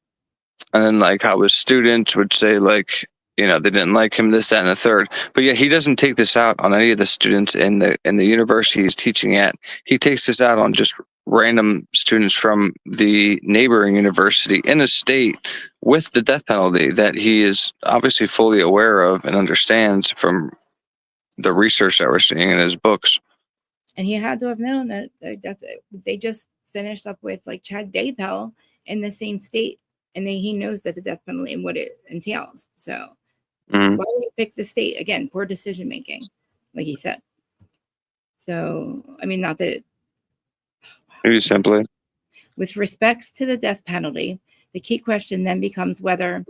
then like how his students would say, like, they didn't like him, this, that, and the third. But yeah, he doesn't take this out on any of the students in the university he's teaching at. He takes this out on just random students from the neighboring university in a state with the death penalty that he is obviously fully aware of and understands from the research that we're seeing in his books. And he had to have known that they just finished up with like Chad Daybell in the same state, and then he knows that the death penalty and what it entails. So why would he pick the state? Again, poor decision making, like he said. So I mean, not that. Maybe simply. With respects to the death penalty, the key question then becomes whether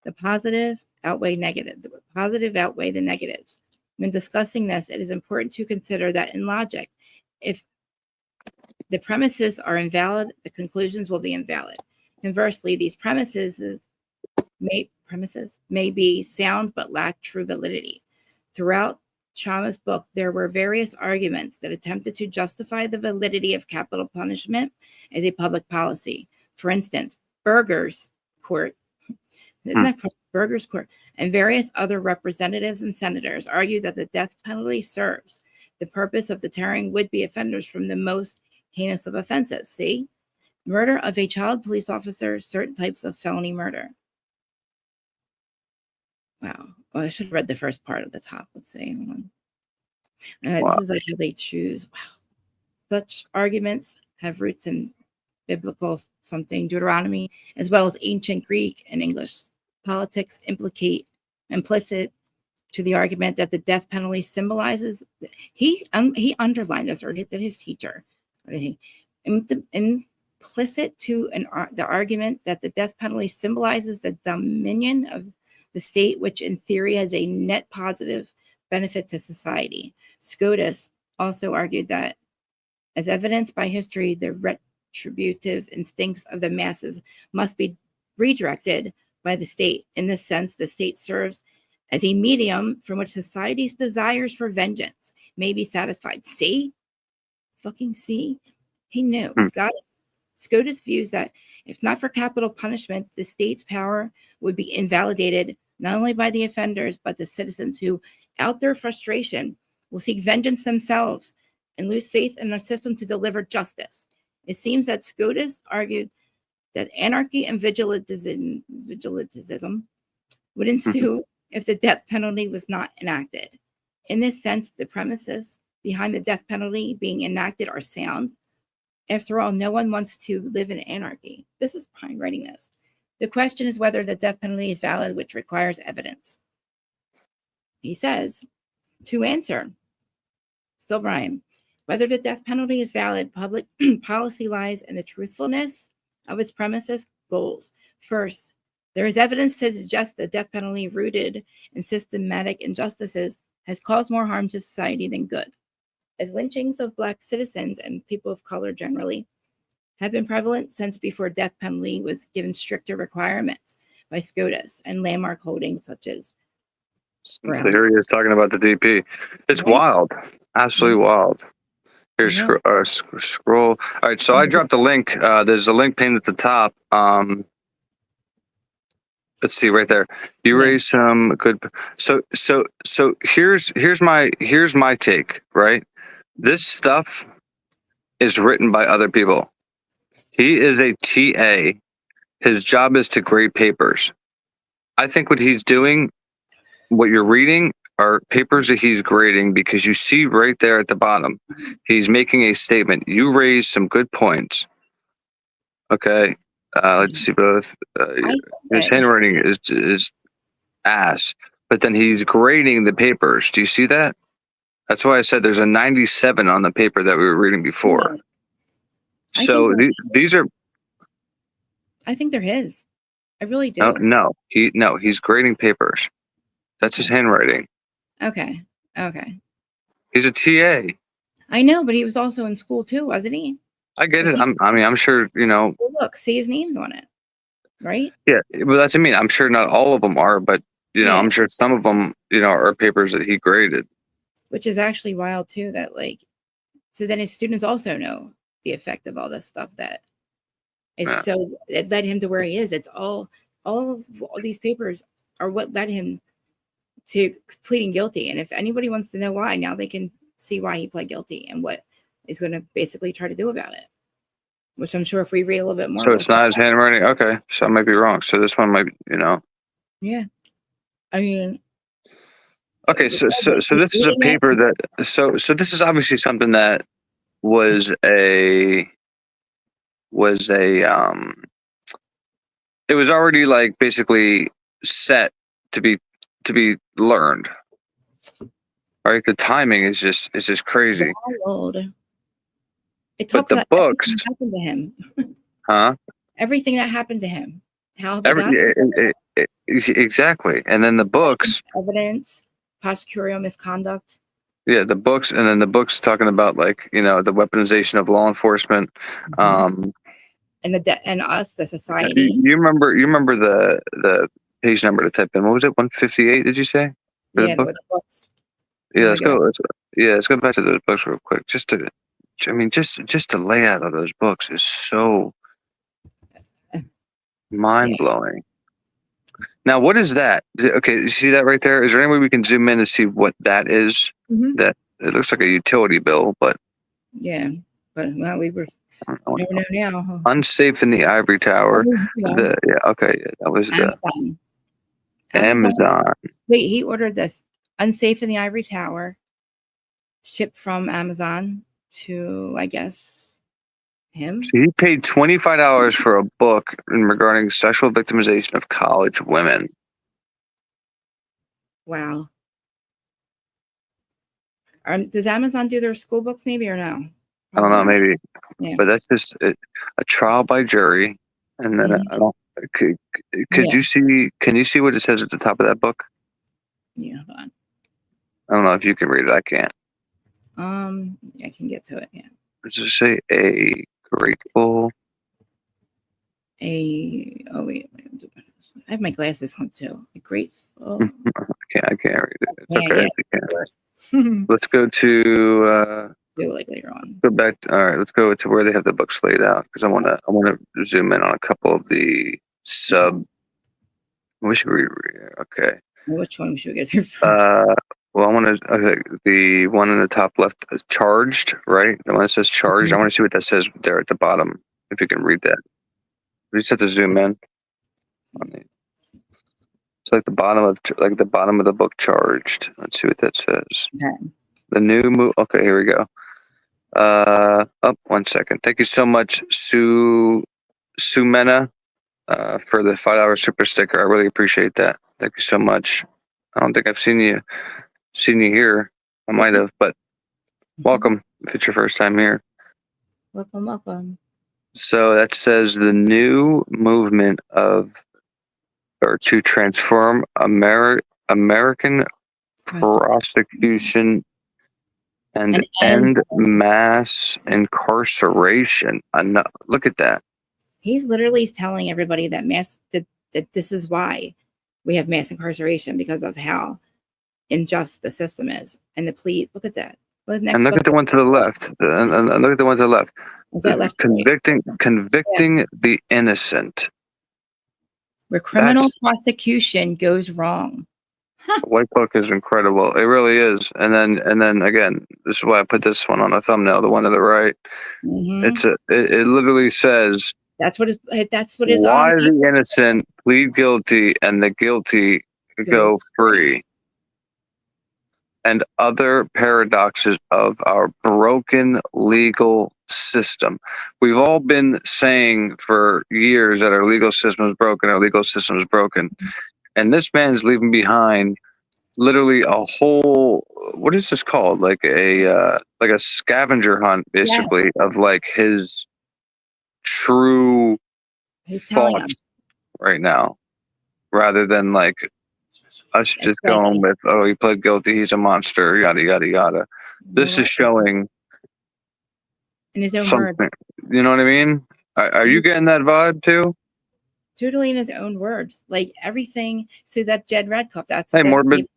the positive outweigh the negatives. When discussing this, it is important to consider that in logic, if the premises are invalid, the conclusions will be invalid. Conversely, these premises may be sound but lack true validity. Throughout Chama's book, there were various arguments that attempted to justify the validity of capital punishment as a public policy. For instance, Burger's Court, Burger's Court, and various other representatives and senators argue that the death penalty serves the purpose of deterring would-be offenders from the most heinous of offenses. See? Murder of a child police officer, certain types of felony murder. Wow. Well, I should have read the first part of the top. Let's see. Hold on. This is like how they choose. Wow. Such arguments have roots in biblical something, Deuteronomy, as well as ancient Greek and English. Politics implicit to the argument that the death penalty symbolizes. He underlined this, or did his teacher? Implicit to the argument that the death penalty symbolizes the dominion of the state, which in theory has a net positive benefit to society. Scotus also argued that, as evidenced by history, the retributive instincts of the masses must be redirected by the state. In this sense, the state serves as a medium from which society's desires for vengeance may be satisfied. See? Fucking see? He knew. Scotus views that if not for capital punishment, the state's power would be invalidated not only by the offenders, but the citizens who, out their frustration, will seek vengeance themselves and lose faith in a system to deliver justice. It seems that Scotus argued that anarchy and vigilantism would ensue if the death penalty was not enacted. In this sense, the premises behind the death penalty being enacted are sound. After all, no one wants to live in anarchy. This is Bryan writing this. The question is whether the death penalty is valid, which requires evidence. He says, to answer, still Bryan, whether the death penalty is valid, public policy lies in the truthfulness of its premises goals. First, there is evidence to suggest the death penalty, rooted in systematic injustices, has caused more harm to society than good. As lynchings of Black citizens and people of color generally have been prevalent since before death penalty was given stricter requirements by SCOTUS and landmark holdings such as So here he is talking about the DP. It's wild, absolutely wild. Here's scroll. All right, so I dropped a link. There's a link pinned at the top. Let's see right there. You raised some good. So here's my take. Right, this stuff is written by other people. He is a TA. His job is to grade papers. I think what he's doing, what you're reading, are papers that he's grading, because you see right there at the bottom, he's making a statement. You raised some good points. Okay. Let's see both. His handwriting is ass, but then he's grading the papers. Do you see that? That's why I said there's a 97 on the paper that we were reading before. So these are. I think they're his. I really do. He's grading papers. That's his handwriting. Okay. He's a TA. I know, but he was also in school too, wasn't he? I get it. I'm sure, Well, look, see his name's on it. right? Yeah, well, that's what I mean. I'm sure not all of them are, but Yeah. I'm sure some of them, are papers that he graded. Which is actually wild too. That like, so then his students also know the effect of all this stuff that is Yeah. so it led him to where he is. It's all these papers are what led him to pleading guilty. And if anybody wants to know why, now they can see why he pled guilty and what he's going to basically try to do about it. Which I'm sure if we read a little bit more, So it's not his handwriting. Okay, so I might be wrong. So this one might, Yeah, I mean, Okay, so this is a paper that so this is obviously something that was a was a it was already like basically set to be learned. Right? The timing is just crazy. wild. It But talks the about books, everything that happened to him. huh? Everything that happened to him. How he got Exactly. And then the books, evidence, prosecutorial misconduct. yeah, the books, and then the books talking about like the weaponization of law enforcement. And and us, the You society. remember the page number to type in? What was it? 158? Did you say for the Yeah, book? with the books. Yeah, Here we go. let's go back to those books real quick. Just the layout of those books is so mind blowing. Now, what is that? Okay, you see that right there? Is there any way we can zoom in to see what that is? Mhm. That it looks like a utility bill, but Yeah, but well, we were I don't never know. know now. Unsafe in the ivory tower. That was the Amazon. Amazon. Wait, he ordered this unsafe in the ivory tower, shipped from Amazon to, I guess, him. So he paid $25 for a book regarding sexual victimization of college women. Wow. Does Amazon do their school books maybe or no? I don't know, Probably not. maybe, Yeah. but that's just a trial by jury. And then I don't. Could Yeah. you see? Can you see what it says at the top of that book? Yeah, hold on. I don't know if you can read it. I can't. I can get to it. Yeah. Does it say a grateful? Oh wait, I have my glasses on too. A grateful. I can't read it. It's Yeah, okay. yeah. If you can't. Let's go to Do like later on. go back. All right, let's go to where they have the books laid out because I want to zoom in on a couple of the sub. We should read. Okay. Which one should we get through first? Well, I want to the one in the top left, charged, right? The one that says charged. I want to see what that says there at the bottom. If you can read that, we just have to zoom in. It's like the bottom of the book, charged. Let's see what that says. Okay. The new move. Okay, here we go. Oh, 1 second. Thank you so much, Sumena, for the $5 super sticker. I really appreciate that. Thank you so much. I don't think I've seen you here. I might have, but welcome if it's your first time here. Welcome. So that says the new movement to transform American prosecution and end mass incarceration. Look at that. He's literally telling everybody that that this is why we have mass incarceration, because of how unjust the system is. And the plea, look at that. And look at the one to the left. And look at the one to the left. Is that left? Convicting the innocent. Where criminal prosecution goes wrong. The white book is incredible. It really is. And then again, this is why I put this one on a thumbnail. The one to the right. It literally says that's what is why the innocent plead guilty and the guilty go free. And other paradoxes of our broken legal system. We've all been saying for years that our legal system is broken. Our legal system is broken. And this man's leaving behind literally a whole, what is this called? Like a scavenger hunt, basically, of like his true thoughts right now, rather than like us just going with, oh, he pled guilty, he's a monster, yada yada yada. This is showing in his own something. You know what I mean? Are you getting that vibe too? totally in his own words, like everything. So that Jed Redcuff, that's Hey, that morbid.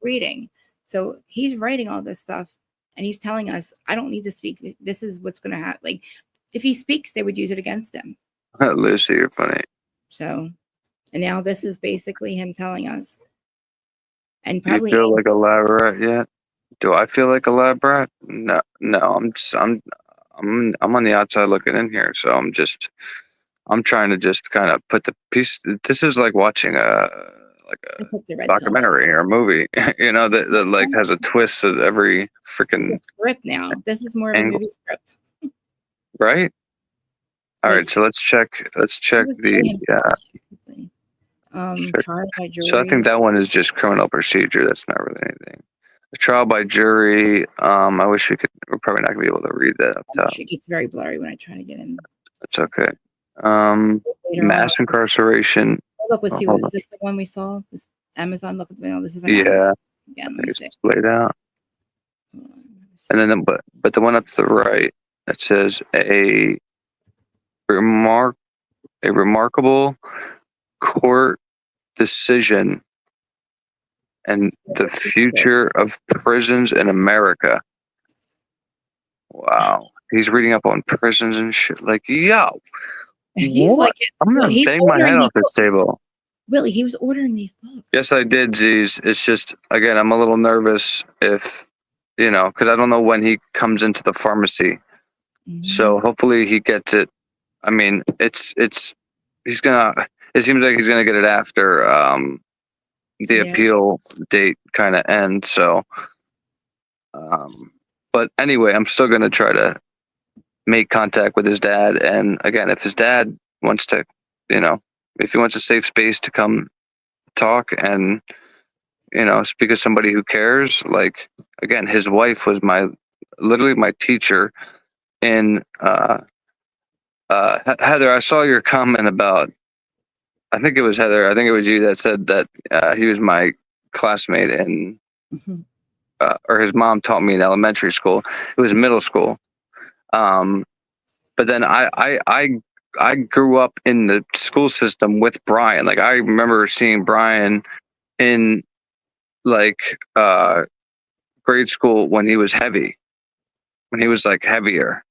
reading. So he's writing all this stuff, and he's telling us, I don't need to speak. This is what's going to happen. Like, if he speaks, they would use it against him. Lucy, you're funny. So, and now this is basically him telling us. And Do you probably feel like a lab rat yet? Do I feel like a lab rat? No, no. I'm on the outside looking in here, so I'm trying to just kind of put the piece. This is like watching a the red pill. documentary or a movie, that like has a twist at every freaking script now. This is more of angle. a movie script, right? All like, right, so let's check the trial by jury. So I think that one is just criminal procedure. That's not really anything. The trial by jury. I wish we're probably not gonna be able to read that up top. It gets very blurry when I try to get in. That's okay. Mass incarceration. Look, let's see. Is this the one we saw? This Amazon. Look, this is an yeah. Amazon. It's laid out. And then, but the one up to the right that says a remarkable court decision and the future of prisons in America. Wow. He's reading up on prisons and shit. Like, yo, he's what? like, I'm going to bang my head off this table. Willie, he was ordering these books. Yes, I did, Z's. It's just, again, I'm a little nervous if, because I don't know when he comes into the pharmacy. Mm-hmm. So hopefully he gets it. I mean, it seems like he's going to get it after the appeal date kind of ends. So, but anyway, I'm still going to try to make contact with his dad. And again, if his dad wants to, if he wants a safe space to come talk and, speak of somebody who cares, like, again, his wife was literally my teacher in, Heather, I saw your comment about, I think it was Heather, I think it was you that said that he was my classmate in, or his mom taught me in elementary school. It was middle school. But then I grew up in the school system with Bryan. Like, I remember seeing Bryan in like grade school when he was heavy, when he was like heavier,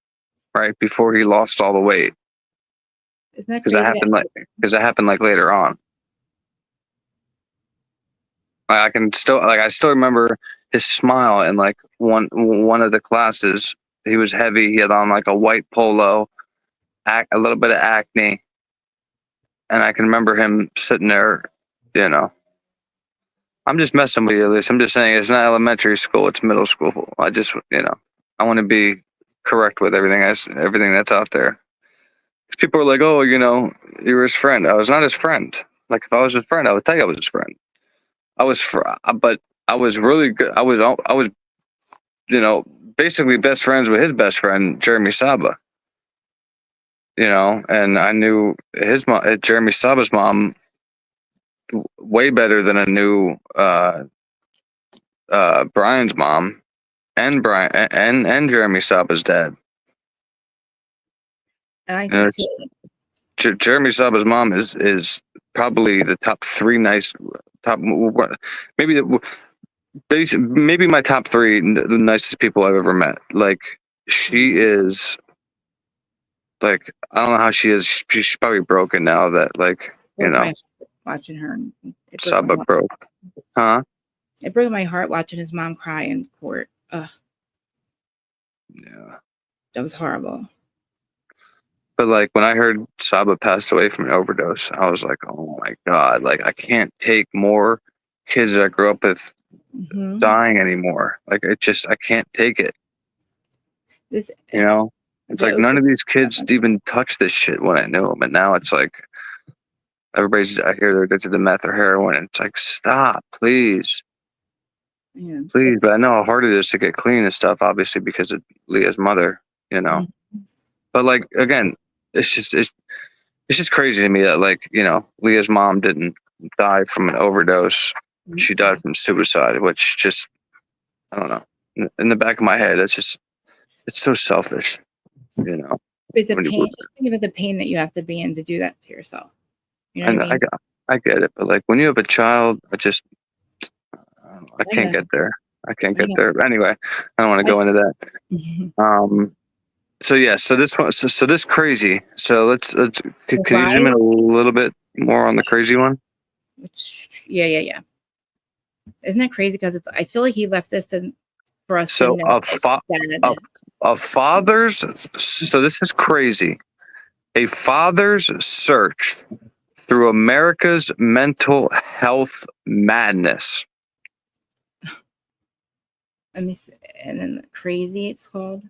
right before he lost all the weight. Isn't that crazy? Because that happened like later on. I still remember his smile in like one of the classes. He was heavy. He had on like a white polo, a little bit of acne, and I can remember him sitting there. I'm just messing with you, Elise. I'm just saying it's not elementary school; it's middle school. I just, I want to be correct with everything that's out there. People are like, "Oh, you were his friend." I was not his friend. Like, if I was his friend, I would tell you I was his friend. But I was really good. I was, basically best friends with his best friend, Jeremy Saba. And I knew his mom, Jeremy Saba's mom, way better than I knew Bryan's mom, and Bryan and Jeremy Saba's dad. Jeremy Saba's mom is probably the top three maybe my top three the nicest people I've ever met. Like, she is, like, I don't know how she is. She's probably broken now that, like, watching her. Saba broke. Huh? It broke my heart watching his mom cry in court. Ugh. Yeah. That was horrible. But like, when I heard Saba passed away from an overdose, I was like, oh my God, like, I can't take more kids that I grew up with dying anymore. Like, I can't take it. It's like, none of these kids even touched this shit when I knew them. And now it's like, I hear they're addicted to meth or heroin. And it's like, stop, please. Yeah, please. But I know how hard it is to get clean and stuff, obviously, because of Leah's mother, But like, again, it's just crazy to me that, like, Leah's mom didn't die from an overdose. She died from suicide, which just, I don't know. In the back of my head, it's so selfish, It's a pain. Just think about the pain that you have to be in to do that to yourself. You know I what I know, mean? I get it, but like when you have a child, I I can't know. get there. I can't I get know. there. Anyway, I don't want to I, go into that. Um, so yeah, so this one, so this crazy. So let's can you zoom why? in a little bit more on the crazy one? Yeah. Isn't that crazy? Because I feel like he left this for us to So know, like, a, that. a father's. So this is crazy. A father's search through America's mental health madness. Let me see. And then crazy, it's called.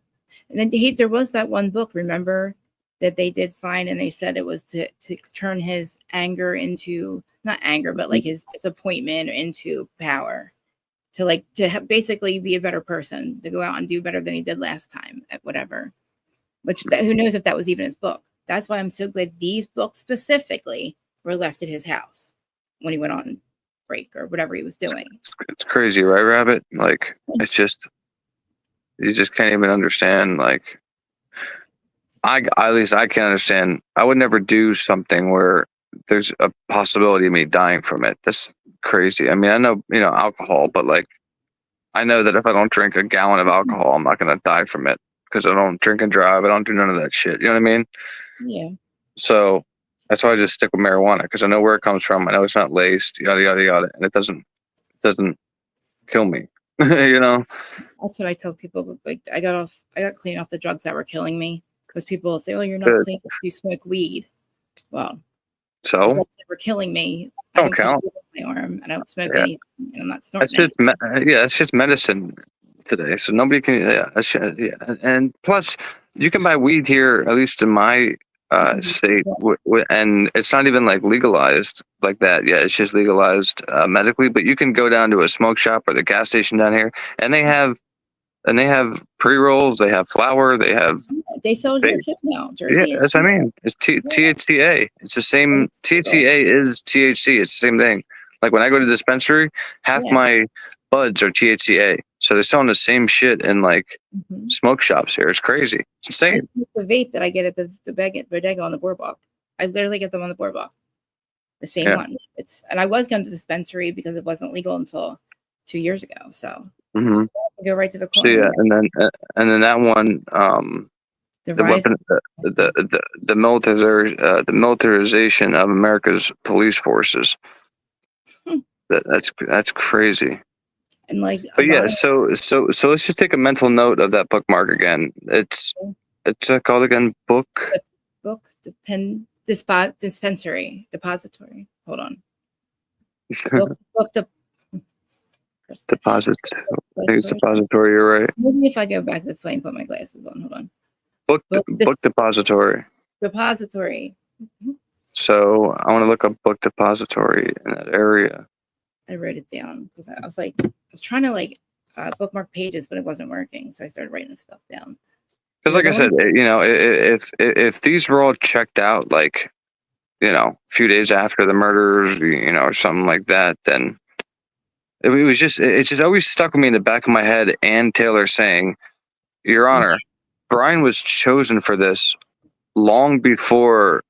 And then there was that one book, remember, that they did find, and they said it was to turn his anger into, not anger, but like his disappointment into power, to like basically be a better person, to go out and do better than he did last time at whatever. Which who knows if that was even his book. That's why I'm so glad these books specifically were left at his house when he went on break or whatever he was doing. It's crazy, right, Rabbit? Like it's just you just can't even understand. Like at least I can't understand. I would never do something where there's a possibility of me dying from it. That's crazy. I mean, I know alcohol, but like I know that if I don't drink a gallon of alcohol, I'm not gonna die from it because I don't drink and drive. I don't do none of that shit. You know what I mean? Yeah. So that's why I just stick with marijuana because I know where it comes from. I know it's not laced, yada yada yada, and it doesn't kill me. You know? That's what I tell people. But like, I got clean off the drugs that were killing me, because people will say, "Oh, you're not Good. clean if you smoke weed." Well, the So drugs that were killing me, I don't don't put count. weed in my arm. I don't smoke Yeah, anything, and I'm not snorting it. that's just medicine today. So nobody can. Yeah, yeah. And plus, you can buy weed here, at least in my state, and it's not even like legalized like that. Yeah, it's just legalized medically. But you can go down to a smoke shop or the gas station down here, and they have pre rolls, they have flour, they have They sell vape. drip now. Yeah, Jersey, that's what I mean. It's yeah, THCA. It's the same. it's legal. THCA is THC. It's the same thing. Like when I go to the dispensary, half Yeah. my buds are THCA. So they're selling the same shit in like Mm-hmm. smoke shops here. It's crazy. It's I insane. smoke the vape that I get at the bodega on the boardwalk. I literally get them on the boardwalk. The same Yeah. ones. And I was going to the dispensary because it wasn't legal until 2 years ago. So hmm I go right to the So corner. yeah, and then that one, The the rise. weapon, the militarization of America's police forces. That's crazy. And like a But lot yeah, of so let's just take a mental note of that bookmark again. It's called again book the books depend dispensary depository. Hold on. Book the deposit. I think it's depository. You're right. maybe if I go back this way and put my glasses on. Hold on. Book depository. Depository. So I want to look up book depository in that area. I wrote it down because I was like, I was trying to like bookmark pages, but it wasn't working. So I started writing this stuff down. Because like I said, if these were all checked out, like a few days after the murders, or something like that, then it just always stuck with me in the back of my head. And Taylor saying, "Your Honor, Bryan was chosen for this long before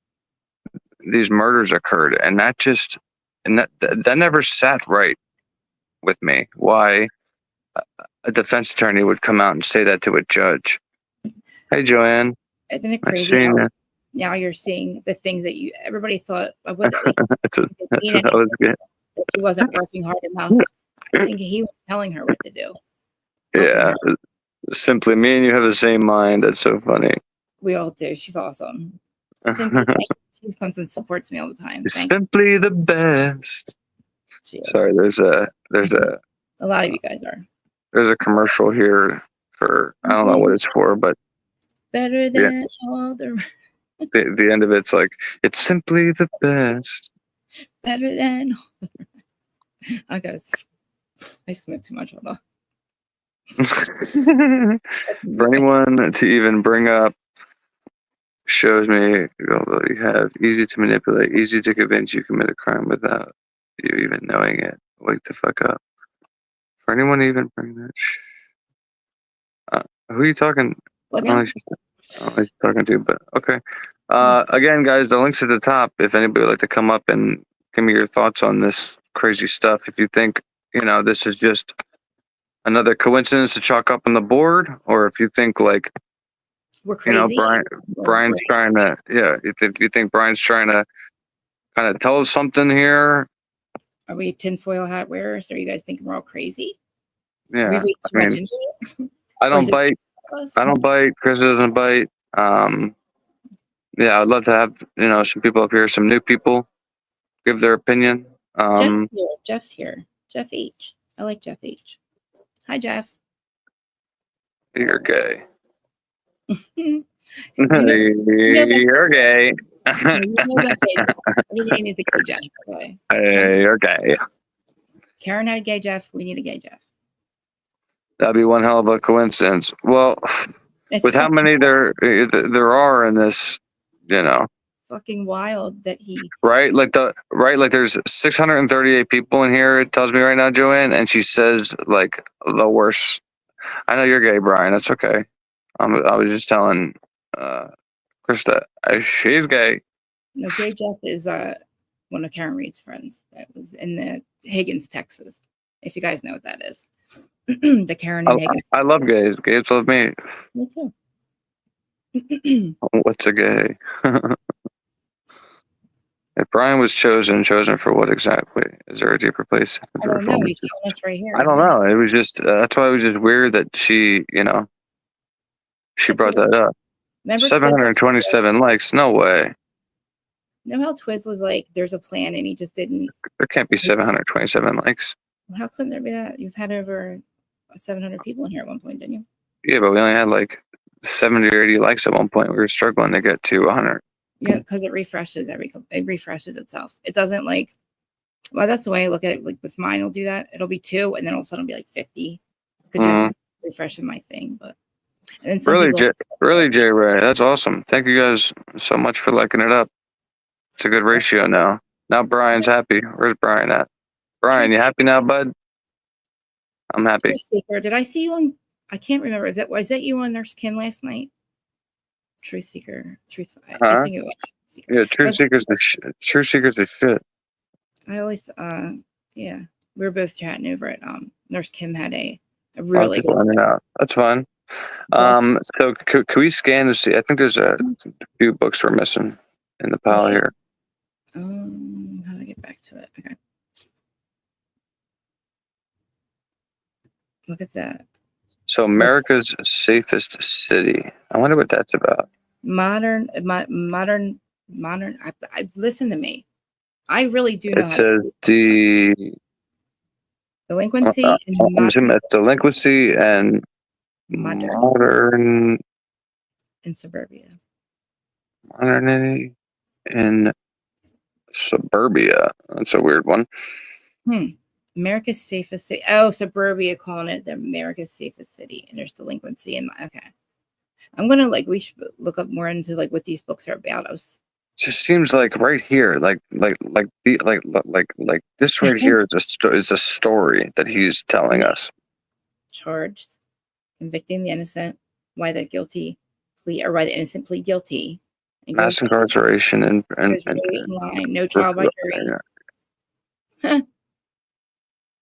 these murders occurred," and that never sat right with me. Why a defense attorney would come out and say that to a judge? Hey, Joanne, Isn't it nice crazy seeing how you. now you're seeing the things that everybody thought was it like That's seen what I was that he wasn't working hard enough. I think he was telling her what to do, helping Yeah, her. simply me and you have the same mind. That's so funny. We all do. She's awesome. Simply, she comes and supports me all the time. Thank you. Simply the best. She is. Sorry, A lot of you guys are there's a commercial here for I don't know what it's for, but better yeah, than all the the end of it's like it's simply the best. better than. I guess I smoke too much. Hold on. For anyone to even bring up shows me you have easy to manipulate, easy to convince you commit a crime without you even knowing it. Wake the fuck up. For anyone to even bring that, who are you talking? I What don't know now? who she's talking to, but okay. Again, guys, the link's at the top. If anybody would like to come up and give me your thoughts on this crazy stuff, if you think this is just another coincidence to chalk up on the board, or if you think like We're crazy. Brian's trying to you think Brian's trying to kind of tell us something here. Are we tinfoil hat wearers? Are you guys thinking we're all crazy? Yeah, We read too much into it. I don't bite. I don't bite. Chris doesn't bite. Yeah, I'd love to have some people up here, some new people, give their opinion. Jeff's here. Jeff's here. Jeff H. I like Jeff H. Hi, Jeff. You're gay. You're gay. Everybody needs a gay Jeff. Okay. Hey, you're gay. Karen had a gay Jeff. We need a gay Jeff. That'd be one hell of a coincidence. Well, with how many there are in this, fucking wild that he like there's 638 people in here. It tells me right now, Joanne, and she says like the worst. I know you're gay, Brian. That's okay. I was just telling Krista she's gay. No, gay Jeff is one of Karen Reed's friends that was in the Higgins, Texas. If you guys know what that is. The Karen and Higgins. I love gays. Gays love me. Me too. What's a gay? If Brian was chosen for what exactly? Is there a deeper place? I don't know. He's telling us right here. I don't know. It was just that's why it was just weird that she brought that up. 727 likes. No way. You know how Twiz was like, there's a plan, and he just didn't. There can't be 727 likes. Well, how couldn't there be that? You've had over 700 people in here at one point, didn't you? Yeah, but we only had like 70 or 80 likes at one point. We were struggling to get to 100. Yeah, because it refreshes itself. It doesn't well, that's the way I look at it. Like with mine, it'll do that. It'll be 2, and then all of a sudden it'll be like 50 because you're refreshing my thing. But and then really, Jay Ray, that's awesome. Thank you guys so much for liking it up. It's a good ratio now. Now Brian's happy. Where's Brian at? Brian, you happy now, bud? I'm happy. Did I see you on? I can't remember. Was that you on Nurse Kim last night? Truth Seeker. I think it was. Yeah, Truth Seekers are shit. Truth Seekers are shit. I always we were both chatting over it. Nurse Kim had a really good out. That's fun. So can we scan to see? I think there's a few books we're missing in the pile here. How do I get back to it? Okay. Look at that. So America's Safest City. I wonder what that's about. Modern. Listen to me. I really do know. It says delinquency and delinquency and modern in suburbia. Modernity in suburbia. That's a weird one. America's Safest City. Oh, suburbia, calling it the America's Safest City, and there's delinquency in okay. I'm gonna we should look up more into what these books are about. It just seems like right here, like this right here is a story that he's telling us. Charged, convicting the innocent, why the guilty plea or why the innocent plead guilty. Mass incarceration and line, no trial by jury. Huh.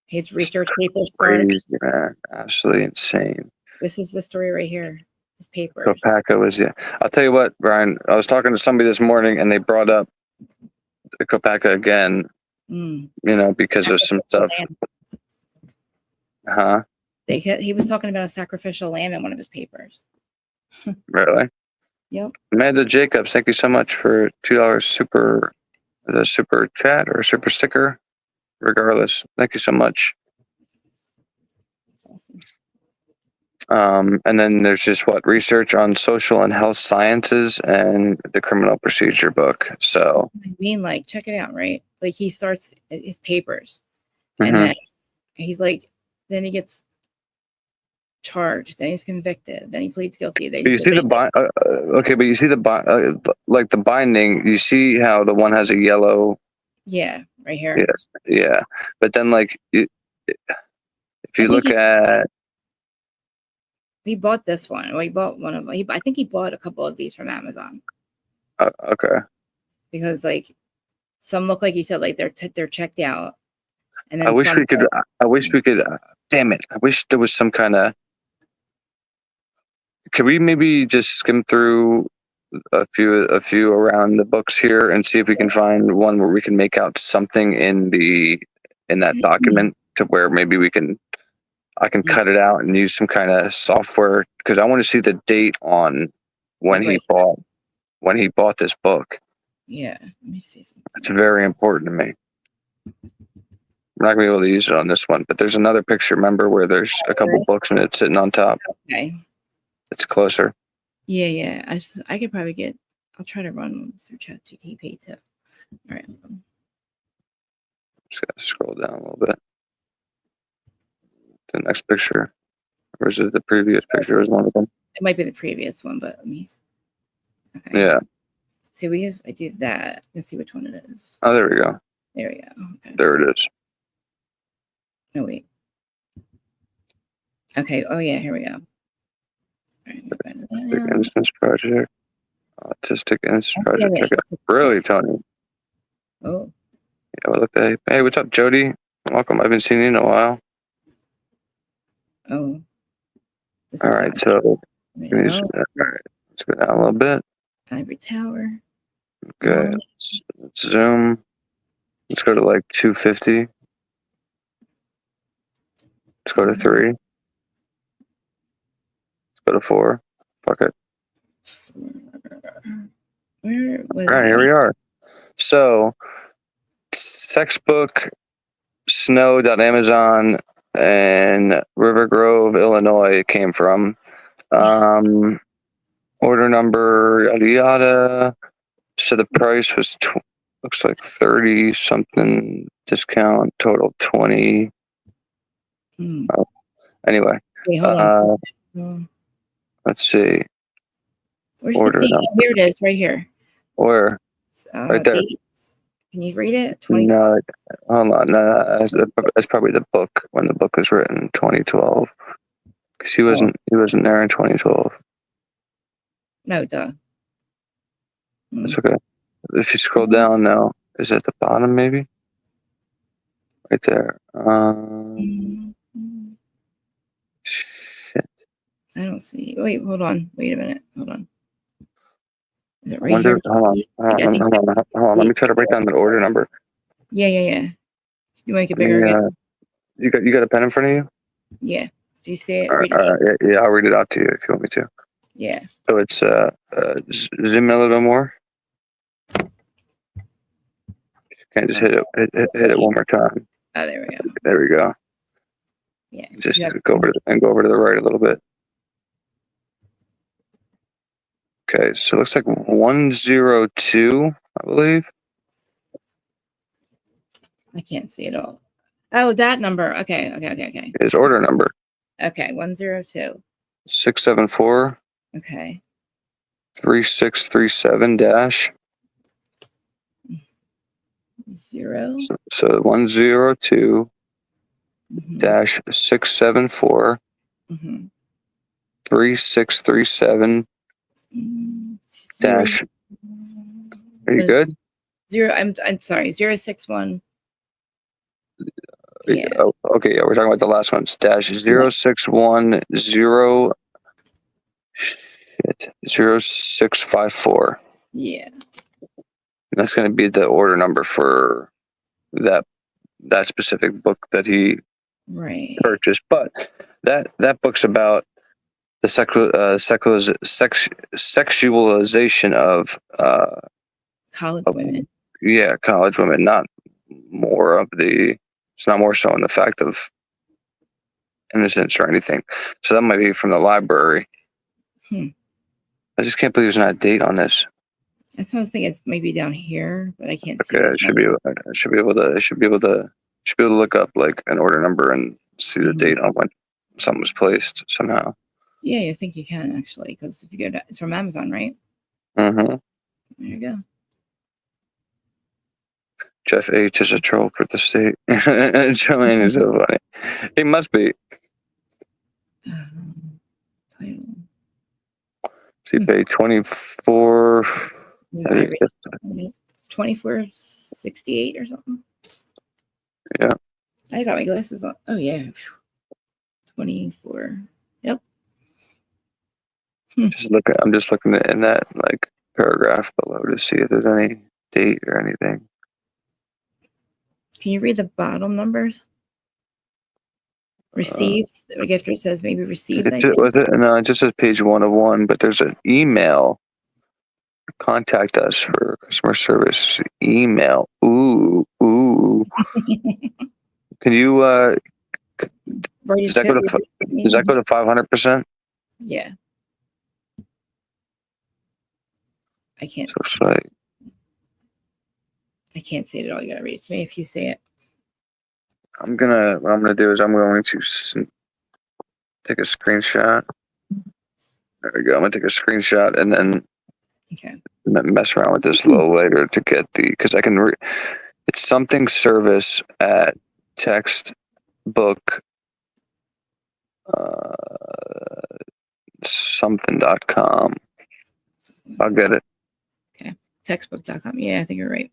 His research papers. Crazy, man. Absolutely insane. This is the story right here. His papers. Kopacka was I'll tell you what, Brian. I was talking to somebody this morning, and they brought up the Kopacka again. Because of some stuff. He was talking about a sacrificial lamb in one of his papers. Really? Yep. Amanda Jacobs, thank you so much for $2 super chat or super sticker. Regardless, thank you so much. That's awesome. And then there's just research on social and health sciences and the criminal procedure book. So I mean, check it out, right? He starts his papers, and then he's then he gets charged, then he's convicted, then he pleads guilty. But you see the the binding. You see how the one has a yellow. Yeah, right here. Yes, yeah. But then, if you look at, he bought this one. Well, he bought one of them. I think he bought a couple of these from Amazon. Okay. because like some look like you said like they're checked out, and I then wish some. we could. I wish we could. Damn it! I wish there was some kind of. Could we maybe just skim through a few around the books here and see if we can find one where we can make out something in that document to where maybe I can cut it out and use some kind of software, because I want to see the date on when Like, he bought this book. yeah, let me see something. It's very important to me. We're not gonna be able to use it on this one, but there's another picture. Remember where there's a couple books and it's sitting on top. Okay. It's closer. Yeah. I could probably get. I'll try to run them through ChatGPT too. All right. Just gotta scroll down a little bit. The next picture, or is it the previous picture? Was one of them? It might be the previous one, but let me. Okay. Yeah. So I do that. Let's see which one it is. Oh, there we go. There we go. Okay. There it is. No, wait. Okay. Oh, yeah. Here we go. All right. Autistic Innocence Project. Autistic Innocence Project. Check it out. Really, Tony? Oh. Yeah, well, look, hey, what's up, Jody? Welcome. I haven't seen you in a while. Oh. All right. So, all right. Let's go down a little bit. Ivory Tower. Okay. Let's zoom. Let's go to like 250. Let's go to 3. Let's go to 4. Fuck it. Where was All right, here we are. So, Sexbook, Snow.Amazon, and River Grove, Illinois it came from. Order number, yada yada. So the price was, looks like 30 something, discount, total 20. Anyway. Wait, hold on. Let's see. Where's Order the date? number. Here it is, right here. Where? Right there. Date. Can you read it? No, hold on. No, that's probably the book, when the book was written, 2012. Because he wasn't there in 2012. No, duh. That's okay. If you scroll down now, is it at the bottom maybe? Right there. Shit. I don't see. Wait, hold on. Wait a minute. Hold on. Is it right Hold on. here? Let me try to write down the order number. Yeah. You make it bigger again? You got a pen in front of you? Yeah. Do you see it? All right, yeah, I'll read it out to you if you want me to. Yeah. So it's zoom a little bit more. Can't just hit it one more time. Oh, there we go. There we go. Yeah. Just go over to the right a little bit. Okay, so it looks like 102, I believe. I can't see it all. Oh, that number. Okay. His order number. Okay, 102. 674. Okay. 3637 dash. 0. So 102 dash 674 3637 dash. Are you good? 0. I'm sorry. 061. Yeah. Oh, okay. Yeah, we're talking about the last ones. Dash 0610 0654. Yeah. And that's going to be the order number for that specific book that he purchased. But that book's about the sexualization of college women. Yeah, college women. Not more of the. It's not more so in the fact of innocence or anything. So that might be from the library. I just can't believe there's not a date on this. That's what I was thinking. It's maybe down here, but I can't see. Okay, I should be able to look up like an order number and see the date on when something was placed somehow. Yeah, I think you can actually, because if you go to, it's from Amazon, right? Mm-hmm. There you go. Jeff H is a troll for the state. Joanne is so funny. He must be. Title. She paid $24 This is Iris. 2468 or something. Yeah. I got my glasses on. Oh yeah. 24. Yep. I'm just looking in that like paragraph below to see if there's any date or anything. Can you read the bottom numbers? Received. Like after it says maybe received. No, it just says page 1 of 1, but there's an email. Contact us for customer service email. Ooh. Can you does that go to 500%? Yeah. I can't. So it's like, I can't say it all. You gotta read it to me if you say it. what I'm gonna do is I'm going to take a screenshot. There we go. I'm gonna take a screenshot and then mess around with this a little later to get because I can read. It's something service at textbook something.com. I'll get it. Okay. Textbook.com. Yeah, I think you're right.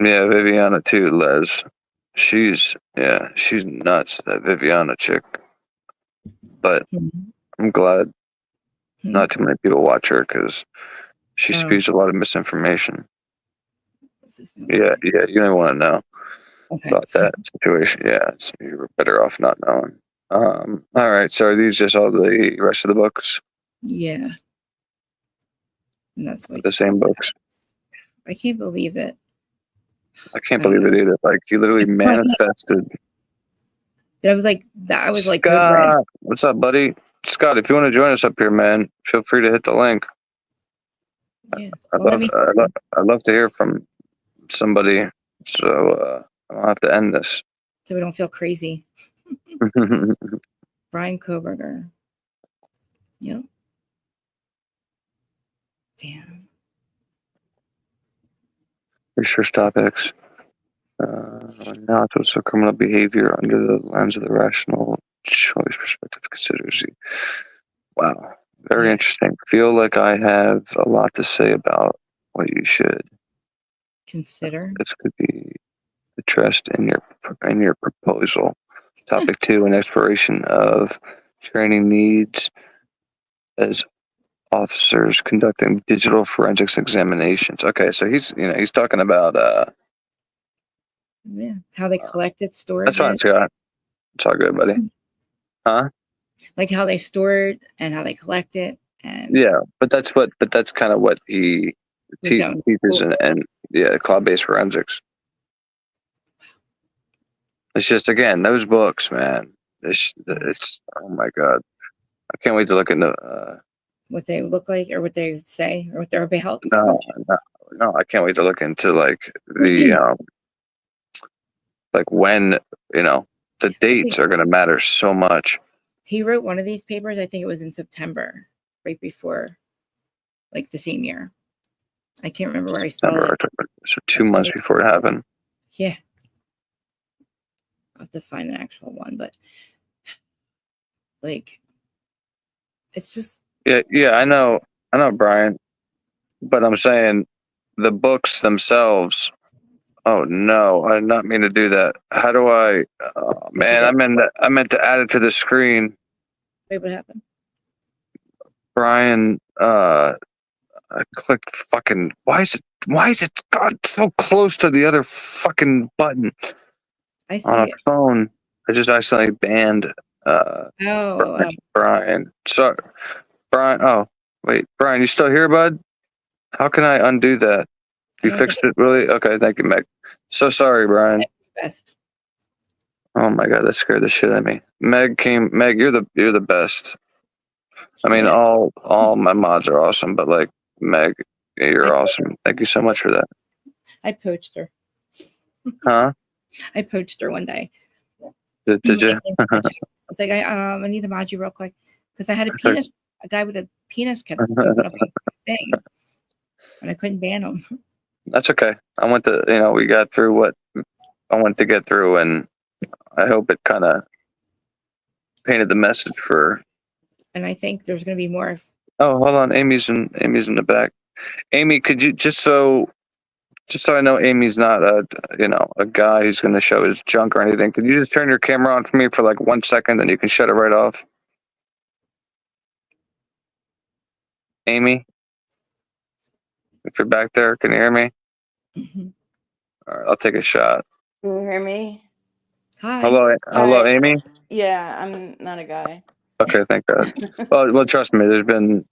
Yeah, Viviana too, Les. She's nuts, that Viviana chick. But I'm glad not too many people watch her because she spews a lot of misinformation. Yeah, you don't want to know about that situation. Yeah, you're better off not knowing. All right, so are these just all the rest of the books? Yeah. And that's the same books. I can't believe it. I can't believe it either. Like you literally manifested. I was like, Scott, what's up, buddy? Scott, if you want to join us up here, man, feel free to hit the link. Yeah. I'd love to hear from somebody, so I don't have to end this. So we don't feel crazy. Bryan Koberger. Yep. Damn. Research topics. Analysis of criminal behavior under the lens of the rational choice perspective considers. Wow. Very interesting. Feel like I have a lot to say about what you should consider. This could be addressed in your proposal. Topic 2: an exploration of training needs as officers conducting digital forensics examinations. Okay, so he's talking about how they collect it, store it. That's fine, Scott. It's all good, buddy. Huh? Like how they store it and how they collect it, and yeah, but that's kind of what he teaches and cloud-based forensics. It's just, again, those books, man. It's oh my god, I can't wait to look into what they look like or what they say or what they're about. No, I can't wait to look into like the like when the dates are going to matter so much. He wrote one of these papers, I think it was in September, right before, like the same year. I can't remember where I saw it. So 2 months before it happened. Yeah. I'll have to find an actual one, but like, it's just. Yeah, I know, Brian, but I'm saying the books themselves. Oh no, I did not mean to do that. How do I? Oh, man, I meant to add it to the screen. Wait, what happened? Brian, I clicked fucking. Why is it got so close to the other fucking button on a phone? I just accidentally banned Brian. So Brian, oh wait, Brian, you still here, bud? How can I undo that? You fixed it, really? Okay, thank you, Meg. So sorry, Brian. Best. Oh my god, that scared the shit out of me. Meg, you're the best. I mean, all my mods are awesome, but like Meg, you're awesome. Thank you so much for that. I poached her. Huh? I poached her one day. Did you? I was like, I need to mod you real quick because I had a guy with a penis kept jumping up on the thing, and I couldn't ban him. That's okay. We got through what I wanted to get through, and I hope it kind of painted the message for. And I think there's going to be more. Oh, hold on, Amy's in the back. Amy, could you just so I know Amy's not a guy who's going to show his junk or anything. Could you just turn your camera on for me for like 1 second, then you can shut it right off? Amy, if you're back there, can you hear me? All right, I'll take a shot. Can you hear me? Hi. Hello, Hi. Amy. Yeah, I'm not a guy. Okay, thank God. well, trust me, there's been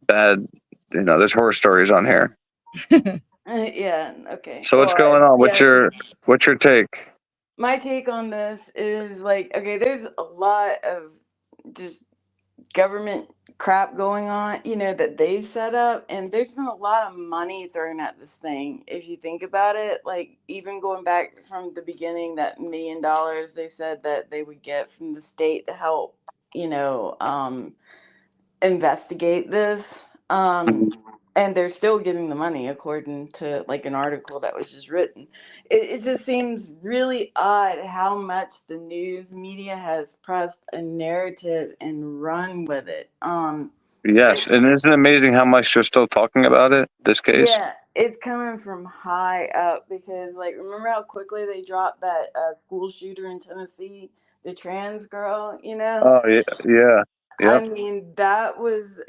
bad, there's horror stories on here. Yeah, okay. So what's going on? What's yeah, your take? my take on this is like, okay, there's a lot of just government crap going on, that they set up, and there's been a lot of money thrown at this thing. If you think about it, like even going back from the beginning, that $1 million they said that they would get from the state to help, investigate this. And they're still getting the money according to like an article that was just written. It just seems really odd how much the news media has pressed a narrative and run with it. Yes, and isn't it amazing how much you're still talking about it? This case. Yeah, it's coming from high up because, like, remember how quickly they dropped that school shooter in Tennessee, the trans girl, Oh yeah. I Yep. mean, that was,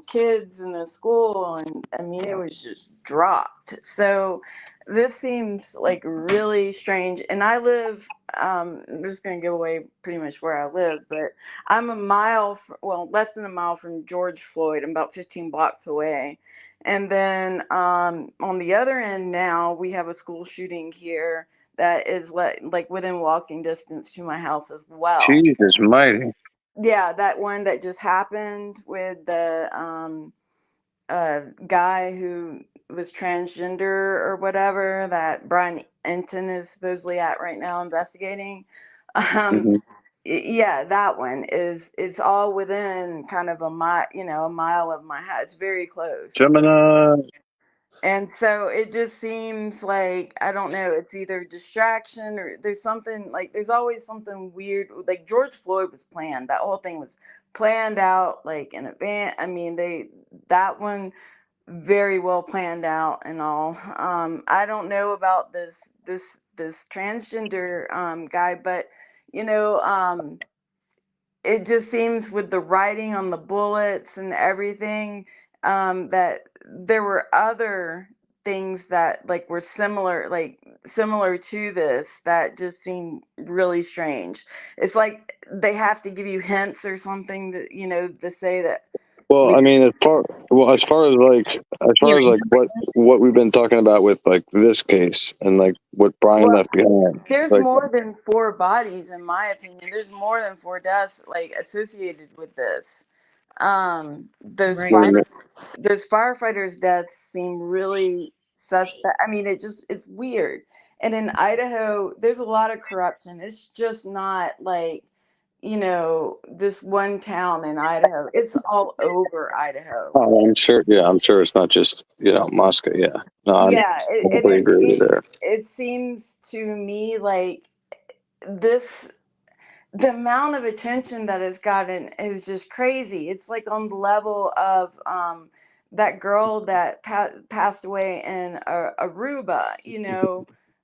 kids in the school, and I mean, it was just dropped. So this seems like really strange. And I live, I'm just going to give away pretty much where I live, but I'm less than a mile from George Floyd. I'm about 15 blocks away. And then on the other end now, we have a school shooting here that is like within walking distance to my house as well. Jesus mighty. Yeah, that one that just happened with the guy who was transgender or whatever that Bryan is supposedly at right now investigating. Mm-hmm. Yeah, that one it's all within kind of a mile of my house. It's very close. Gemini. And so it just seems like, I don't know, it's either distraction or there's something, like there's always something weird. Like George Floyd was planned. That whole thing was planned out like in advance. I mean, that one very well planned out and all. I don't know about this transgender guy, but you know, it just seems with the writing on the bullets and everything, that there were other things that like were similar to this that just seem really strange. It's like they have to give you hints or something that to say that. Well, I mean, as far as what we've been talking about with like this case and like what Bryan Well, left behind, there's like more than 4 bodies, in my opinion. There's more than 4 deaths like associated with this. Those Right. those firefighters' deaths seem really suspect. I mean, it's weird. And in Idaho, there's a lot of corruption. It's just not like, this one town in Idaho. It's all over Idaho. oh, I'm sure. Yeah, I'm sure it's not just Moscow. Yeah, no, I Yeah, completely agree with you there. it seems to me like this the amount of attention that it's gotten is just crazy. It's like on the level of that girl that passed away in Aruba.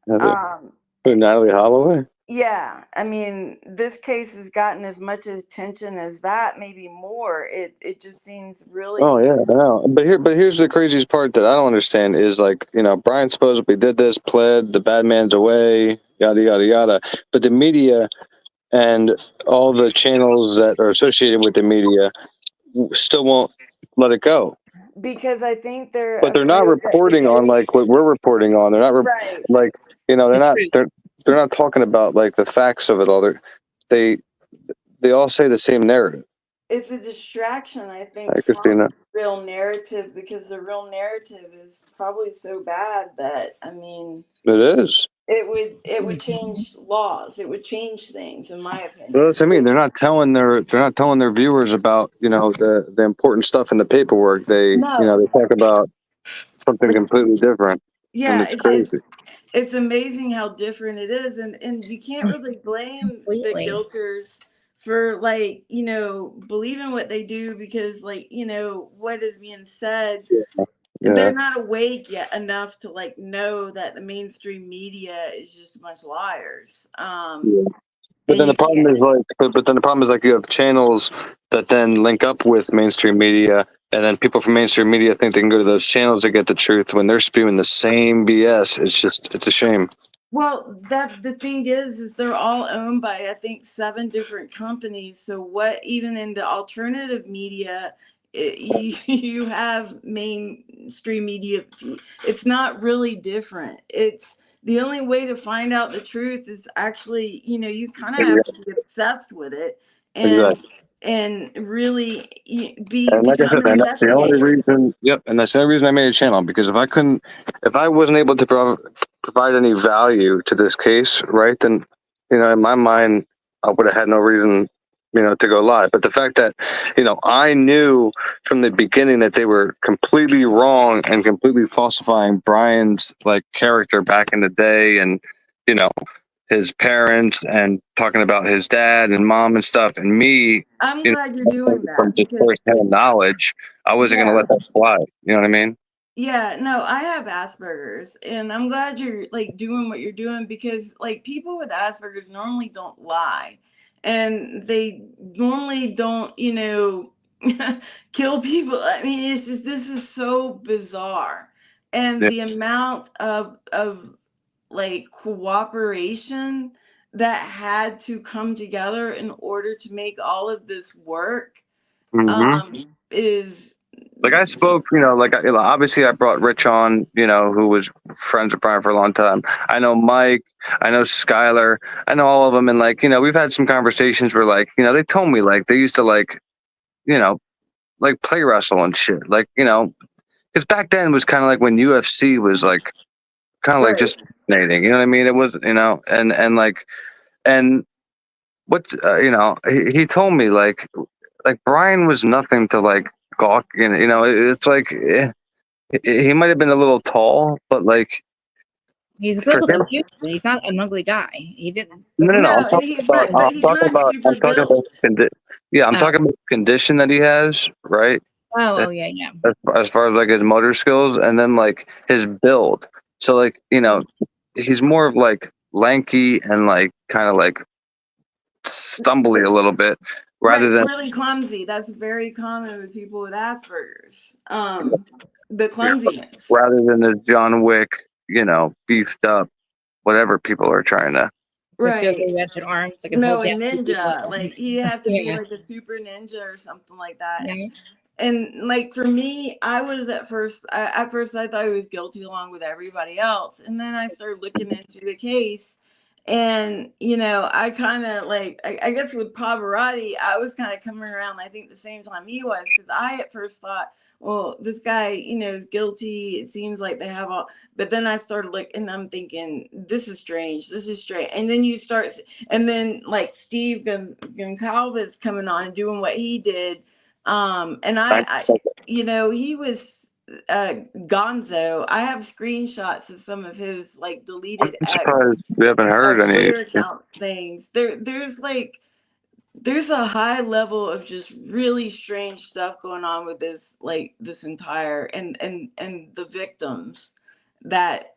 Um, Natalie Holloway. yeah, I mean, this case has gotten as much attention as that, maybe more. It just seems really. Oh yeah, I know. But here's the craziest part that I don't understand is like Bryan supposedly did this, pled, the bad man's away, yada yada yada. But the media and all the channels that are associated with the media still won't let it go. Because I think they're But they're not afraid that reporting on like what we're reporting on. They're not right. like they're The not truth. they're not talking about like the facts of it all. They all say the same narrative. It's a distraction, I think, Hi, from Christina. the real narrative, because the real narrative is probably so bad that, I mean, It is. it would change laws. It would change things, in my opinion. Well, that's what I mean. They're not telling their viewers about the important stuff in the paperwork. They No. they talk about something completely different, and Yeah, it's crazy. it's amazing how different it is, and you can't really blame the Completely. guilters for like, you know, believing what they do, because like, you know, what is being said, they're not awake yet enough to like know that the mainstream media is just a bunch of liars. But then the problem is like, but then the problem is like you have channels that then link up with mainstream media, and then people from mainstream media think they can go to those channels to get the truth when they're spewing the same BS. It's a shame. Well, that the thing is they're all owned by, I think, 7 different companies. So what, even in the alternative media, you have mainstream media. It's not really different. It's the only way to find out the truth is actually, you know, you kind of have to be obsessed with it, and Exactly. and really And like I become said, an and that's the only investigator. reason. Yep, and that's the only reason I made a channel, because if I wasn't able to provide any value to this case, right, then in my mind, I would have had no reason, to go live. But the fact that, I knew from the beginning that they were completely wrong and completely falsifying Bryan's like character back in the day, and you know his parents, and talking about his dad and mom and stuff, and me, I'm you glad you're know, doing from that just because firsthand knowledge, I wasn't going to yeah. let that slide. You know what I mean? Yeah, no, I have Asperger's, and I'm glad you're like doing what you're doing, because like people with Asperger's normally don't lie, and they normally don't, you know, kill people. I mean, it's just, this is so bizarre, and Yeah. the amount of like cooperation that had to come together in order to make all of this work hmm is Like I spoke, obviously I brought Rich on, who was friends with Brian for a long time. I know Mike, I know Skylar, I know all of them. And like, we've had some conversations where like, they told me like they used to like, you know, like play wrestle and shit. Like, because back then it was kind of like when UFC was like, kind of like right. just fascinating. You know what I mean? It was, and like, and what's, he told me like Brian was nothing to like gawk. And, it's like, he might have been a little tall, but like He's for built up him, like Houston. He's not an ugly guy. He didn't no, no, doesn't no. look I'm No, and talking he's about, not, but he's not super I'm talking about, built. yeah, I'm oh, talking about the condition that he has, right? oh yeah, yeah. As far as like his motor skills, and then like his build. So like, he's more of like lanky and like kind of like stumbly a little bit rather Right, than really clumsy. That's very common with people with Asperger's. The clumsiness. the John Wick, beefed up, whatever people are trying to. With Right. filthy wretched arms that can No, hold a down 2 people. ninja. Like he'd have to be Yeah, like a super ninja or something like that. yeah. And like for me, I was at first I thought he was guilty along with everybody else, and then I started looking into the case, and I kind of like I guess with Pavarotti, I was kind of coming around, I think, the same time he was, because I at first thought, well, this guy, is guilty. It seems like they have all, but then I started looking, and I'm thinking, this is strange. This is strange. And then and then like Steve Goncalves coming on and doing what he did, and he was Gonzo. I have screenshots of some of his like deleted I'm surprised we haven't heard any. Twitter account things. There's a high level of just really strange stuff going on with this entire, and the victims that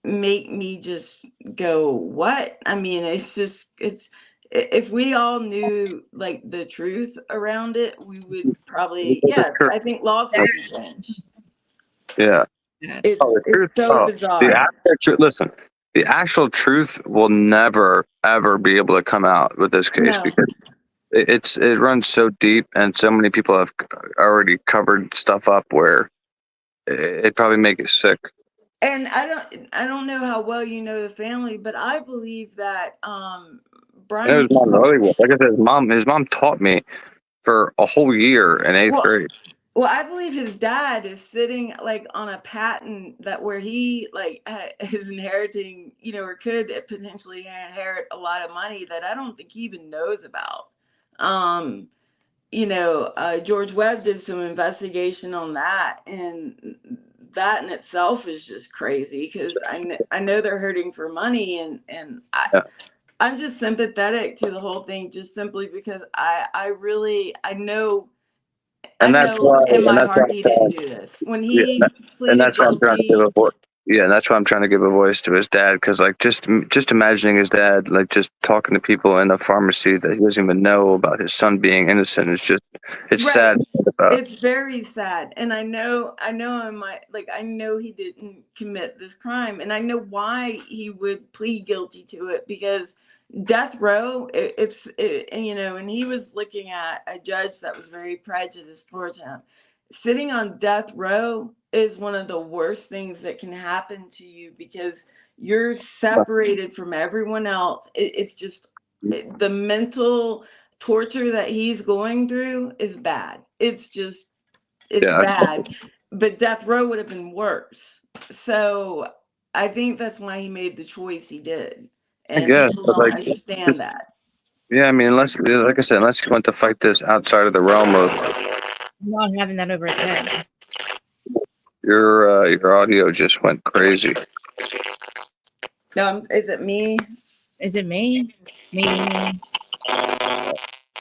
make me just go, what? I mean, it's if we all knew like the truth around it, we would probably, yeah, I think laws would be changed. Yeah. Oh, It's the truth. so Oh, the bizarre. actual truth. Listen, the actual truth will never ever be able to come out with this case, No. because it runs so deep, and so many people have already covered stuff up where it probably make you sick. And I don't know how well you know the family, but I believe that And it was Brian, mom really well. Like I said, his mom taught me for a whole year in eighth well, grade. I believe his dad is sitting like on a patent that where he like is inheriting, or could potentially inherit a lot of money that I don't think he even knows about. Um, George Webb did some investigation on that, and that in itself is just crazy, because I know they're hurting for money, and Yeah. I'm just sympathetic to the whole thing, just simply because I know. I And that's know why, in and my that's why heart he didn't do this. When yeah, he and pleaded that's why I'm trying to give guilty, a voice. Yeah, and that's why I'm trying to give a voice to his dad, because like just imagining his dad like just talking to people in a pharmacy that he doesn't even know about his son being innocent. It's right? sad to think about. It's very sad, and I know I know he didn't commit this crime, and I know why he would plead guilty to it, because death row, and he was looking at a judge that was very prejudiced towards him. Sitting on death row is one of the worst things that can happen to you, because you're separated from everyone else. It's just the mental torture that he's going through is bad. It's Yeah, bad. But death row would have been worse. So I think that's why he made the choice he did. I And guess, people but don't like understand just that. yeah, I mean, unless like I said, unless he went to fight this outside of the realm of Not having that over his head. your audio just went crazy. Is it me? Is it me? Maybe me.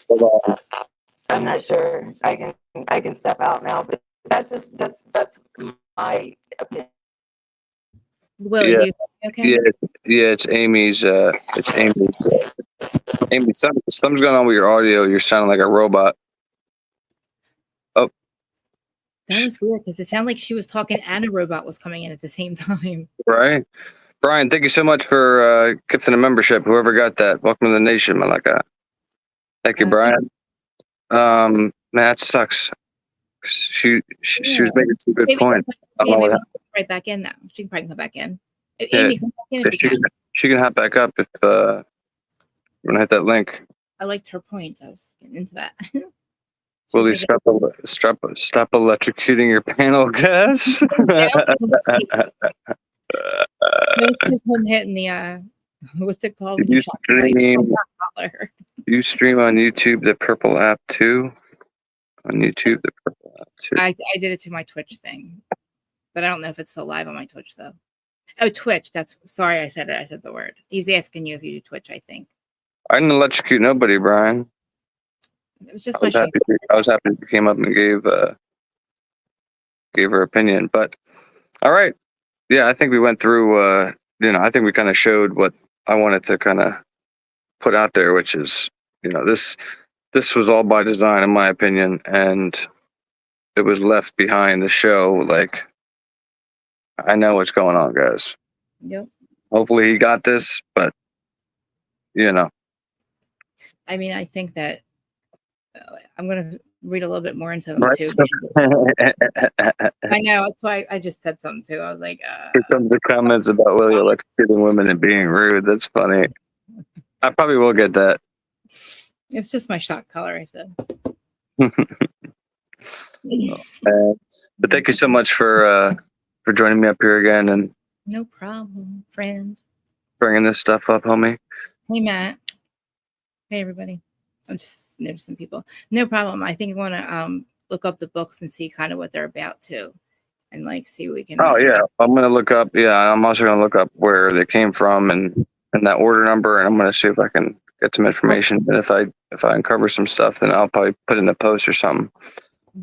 Hold on. I'm not sure. I can step out now, but that's my opinion. Will Yeah, you okay? yeah, yeah. It's Amy's. It's Amy's. Amy, something's going on with your audio. You're sounding like a robot. Oh, That was weird because it sounded like she was talking and a robot was coming in at the same time. right. Bryan, thank you so much for gifting a membership. Whoever got that, welcome to the nation, Malaka. Thank you, Bryan. Man, that sucks. She was Yeah. making some good Maybe, points. I don't yeah, know what maybe happened. right back in now. She can probably come back in. Yeah, Amy, come back in if you she can. she can hop back up if you want to hit that link. I liked her points. I was getting into that. Will you stop electrocuting your panel, guys? It was just him hitting the what's it called when you you shot somebody? stream Collar. you stream on YouTube the purple app too? On YouTube the purple app too. I did it to my Twitch thing, but I don't know if it's still live on my Twitch though. Oh, Twitch. That's sorry, I said it. I said the word. He was asking you if you do Twitch. I think I didn't electrocute nobody, Bryan. it was just I my was show. happy. I was happy she came up and gave her opinion. But all right, yeah, I think we went through. I think we kind of showed what I wanted to kind of put out there, which is, this was all by design, in my opinion, and it was left behind the show. Like, I know what's going on, guys. Yep. Hopefully, he got this, but I mean, I think that I'm gonna read a little bit more into them right. too. Here I know. That's why I just said something too. I was like, comes the comments about Willie electrocuting women and being rude. That's funny. I probably will get that. it's just my shot color. I said. But thank you so much for joining me up here again and No problem, friend. bringing this stuff up, homie. Hey, Matt. Hey, everybody. I'm just noticing people. No problem. I think I want to look up the books and see kind of what they're about too, and like see what we can. Oh yeah, I'm gonna look up. Yeah, I'm also gonna look up where they came from and that order number, and I'm gonna see if I can get some information. And if I uncover some stuff, then I'll probably put in a post or something.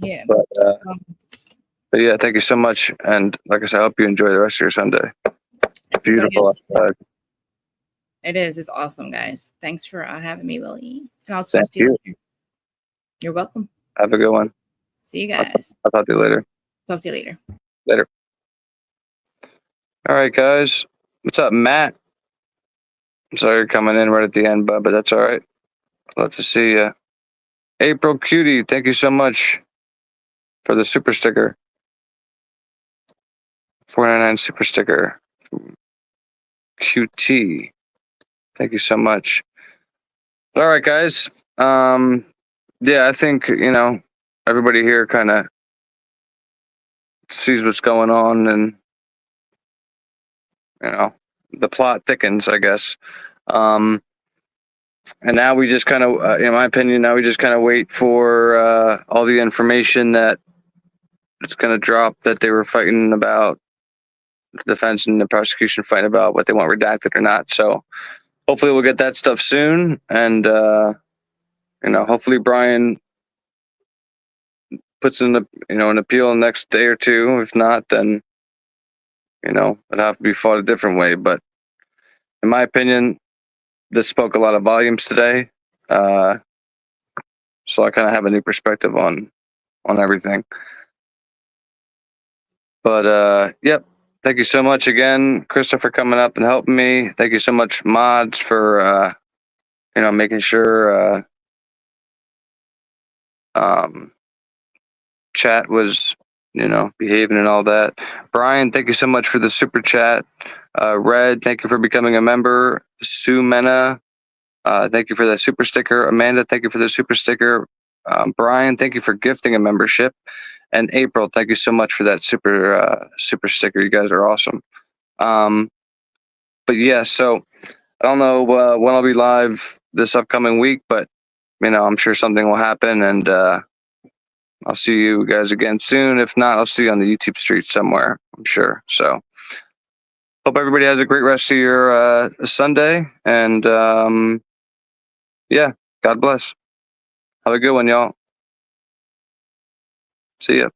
Yeah. But yeah, thank you so much, and like I said, I hope you enjoy the rest of your Sunday. Beautiful outside. It is. It's awesome, guys. Thanks for having me, Willie. And I'll talk Thank to you you. later. You're welcome. Have a good one. See you guys. I'll talk to you later. Talk to you later. Later. All right, guys. What's up, Matt? I'm sorry you're coming in right at the end, bud, but that's all right. Love to see you. April Cutie, thank you so much for the super sticker. 499 super sticker. QT. Thank you so much. All right, guys. Yeah, I think, everybody here kind of sees what's going on, and, the plot thickens, I guess. And now we just kind of, in my opinion, now we just kind of wait for all the information that it's going to drop that they were fighting about, the defense and the prosecution fighting about what they want redacted or not. So hopefully we'll get that stuff soon. And, hopefully Bryan puts in an appeal the next day or two. If not, then, it'd have to be fought a different way. But in my opinion, this spoke a lot of volumes today. So I kind of have a new perspective on everything. But yep. Thank you so much again, Krista, for coming up and helping me. Thank you so much, mods, for making sure chat was behaving and all that. Bryan, thank you so much for the super chat. Red, thank you for becoming a member. Sue Mena, thank you for that super sticker. Amanda, thank you for the super sticker. Bryan, thank you for gifting a membership. And April, thank you so much for that super sticker. You guys are awesome. But yeah, so I don't know when I'll be live this upcoming week, but I'm sure something will happen, and I'll see you guys again soon. If not, I'll see you on the YouTube street somewhere, I'm sure. So hope everybody has a great rest of your Sunday, and yeah, God bless. Have a good one, y'all. See ya.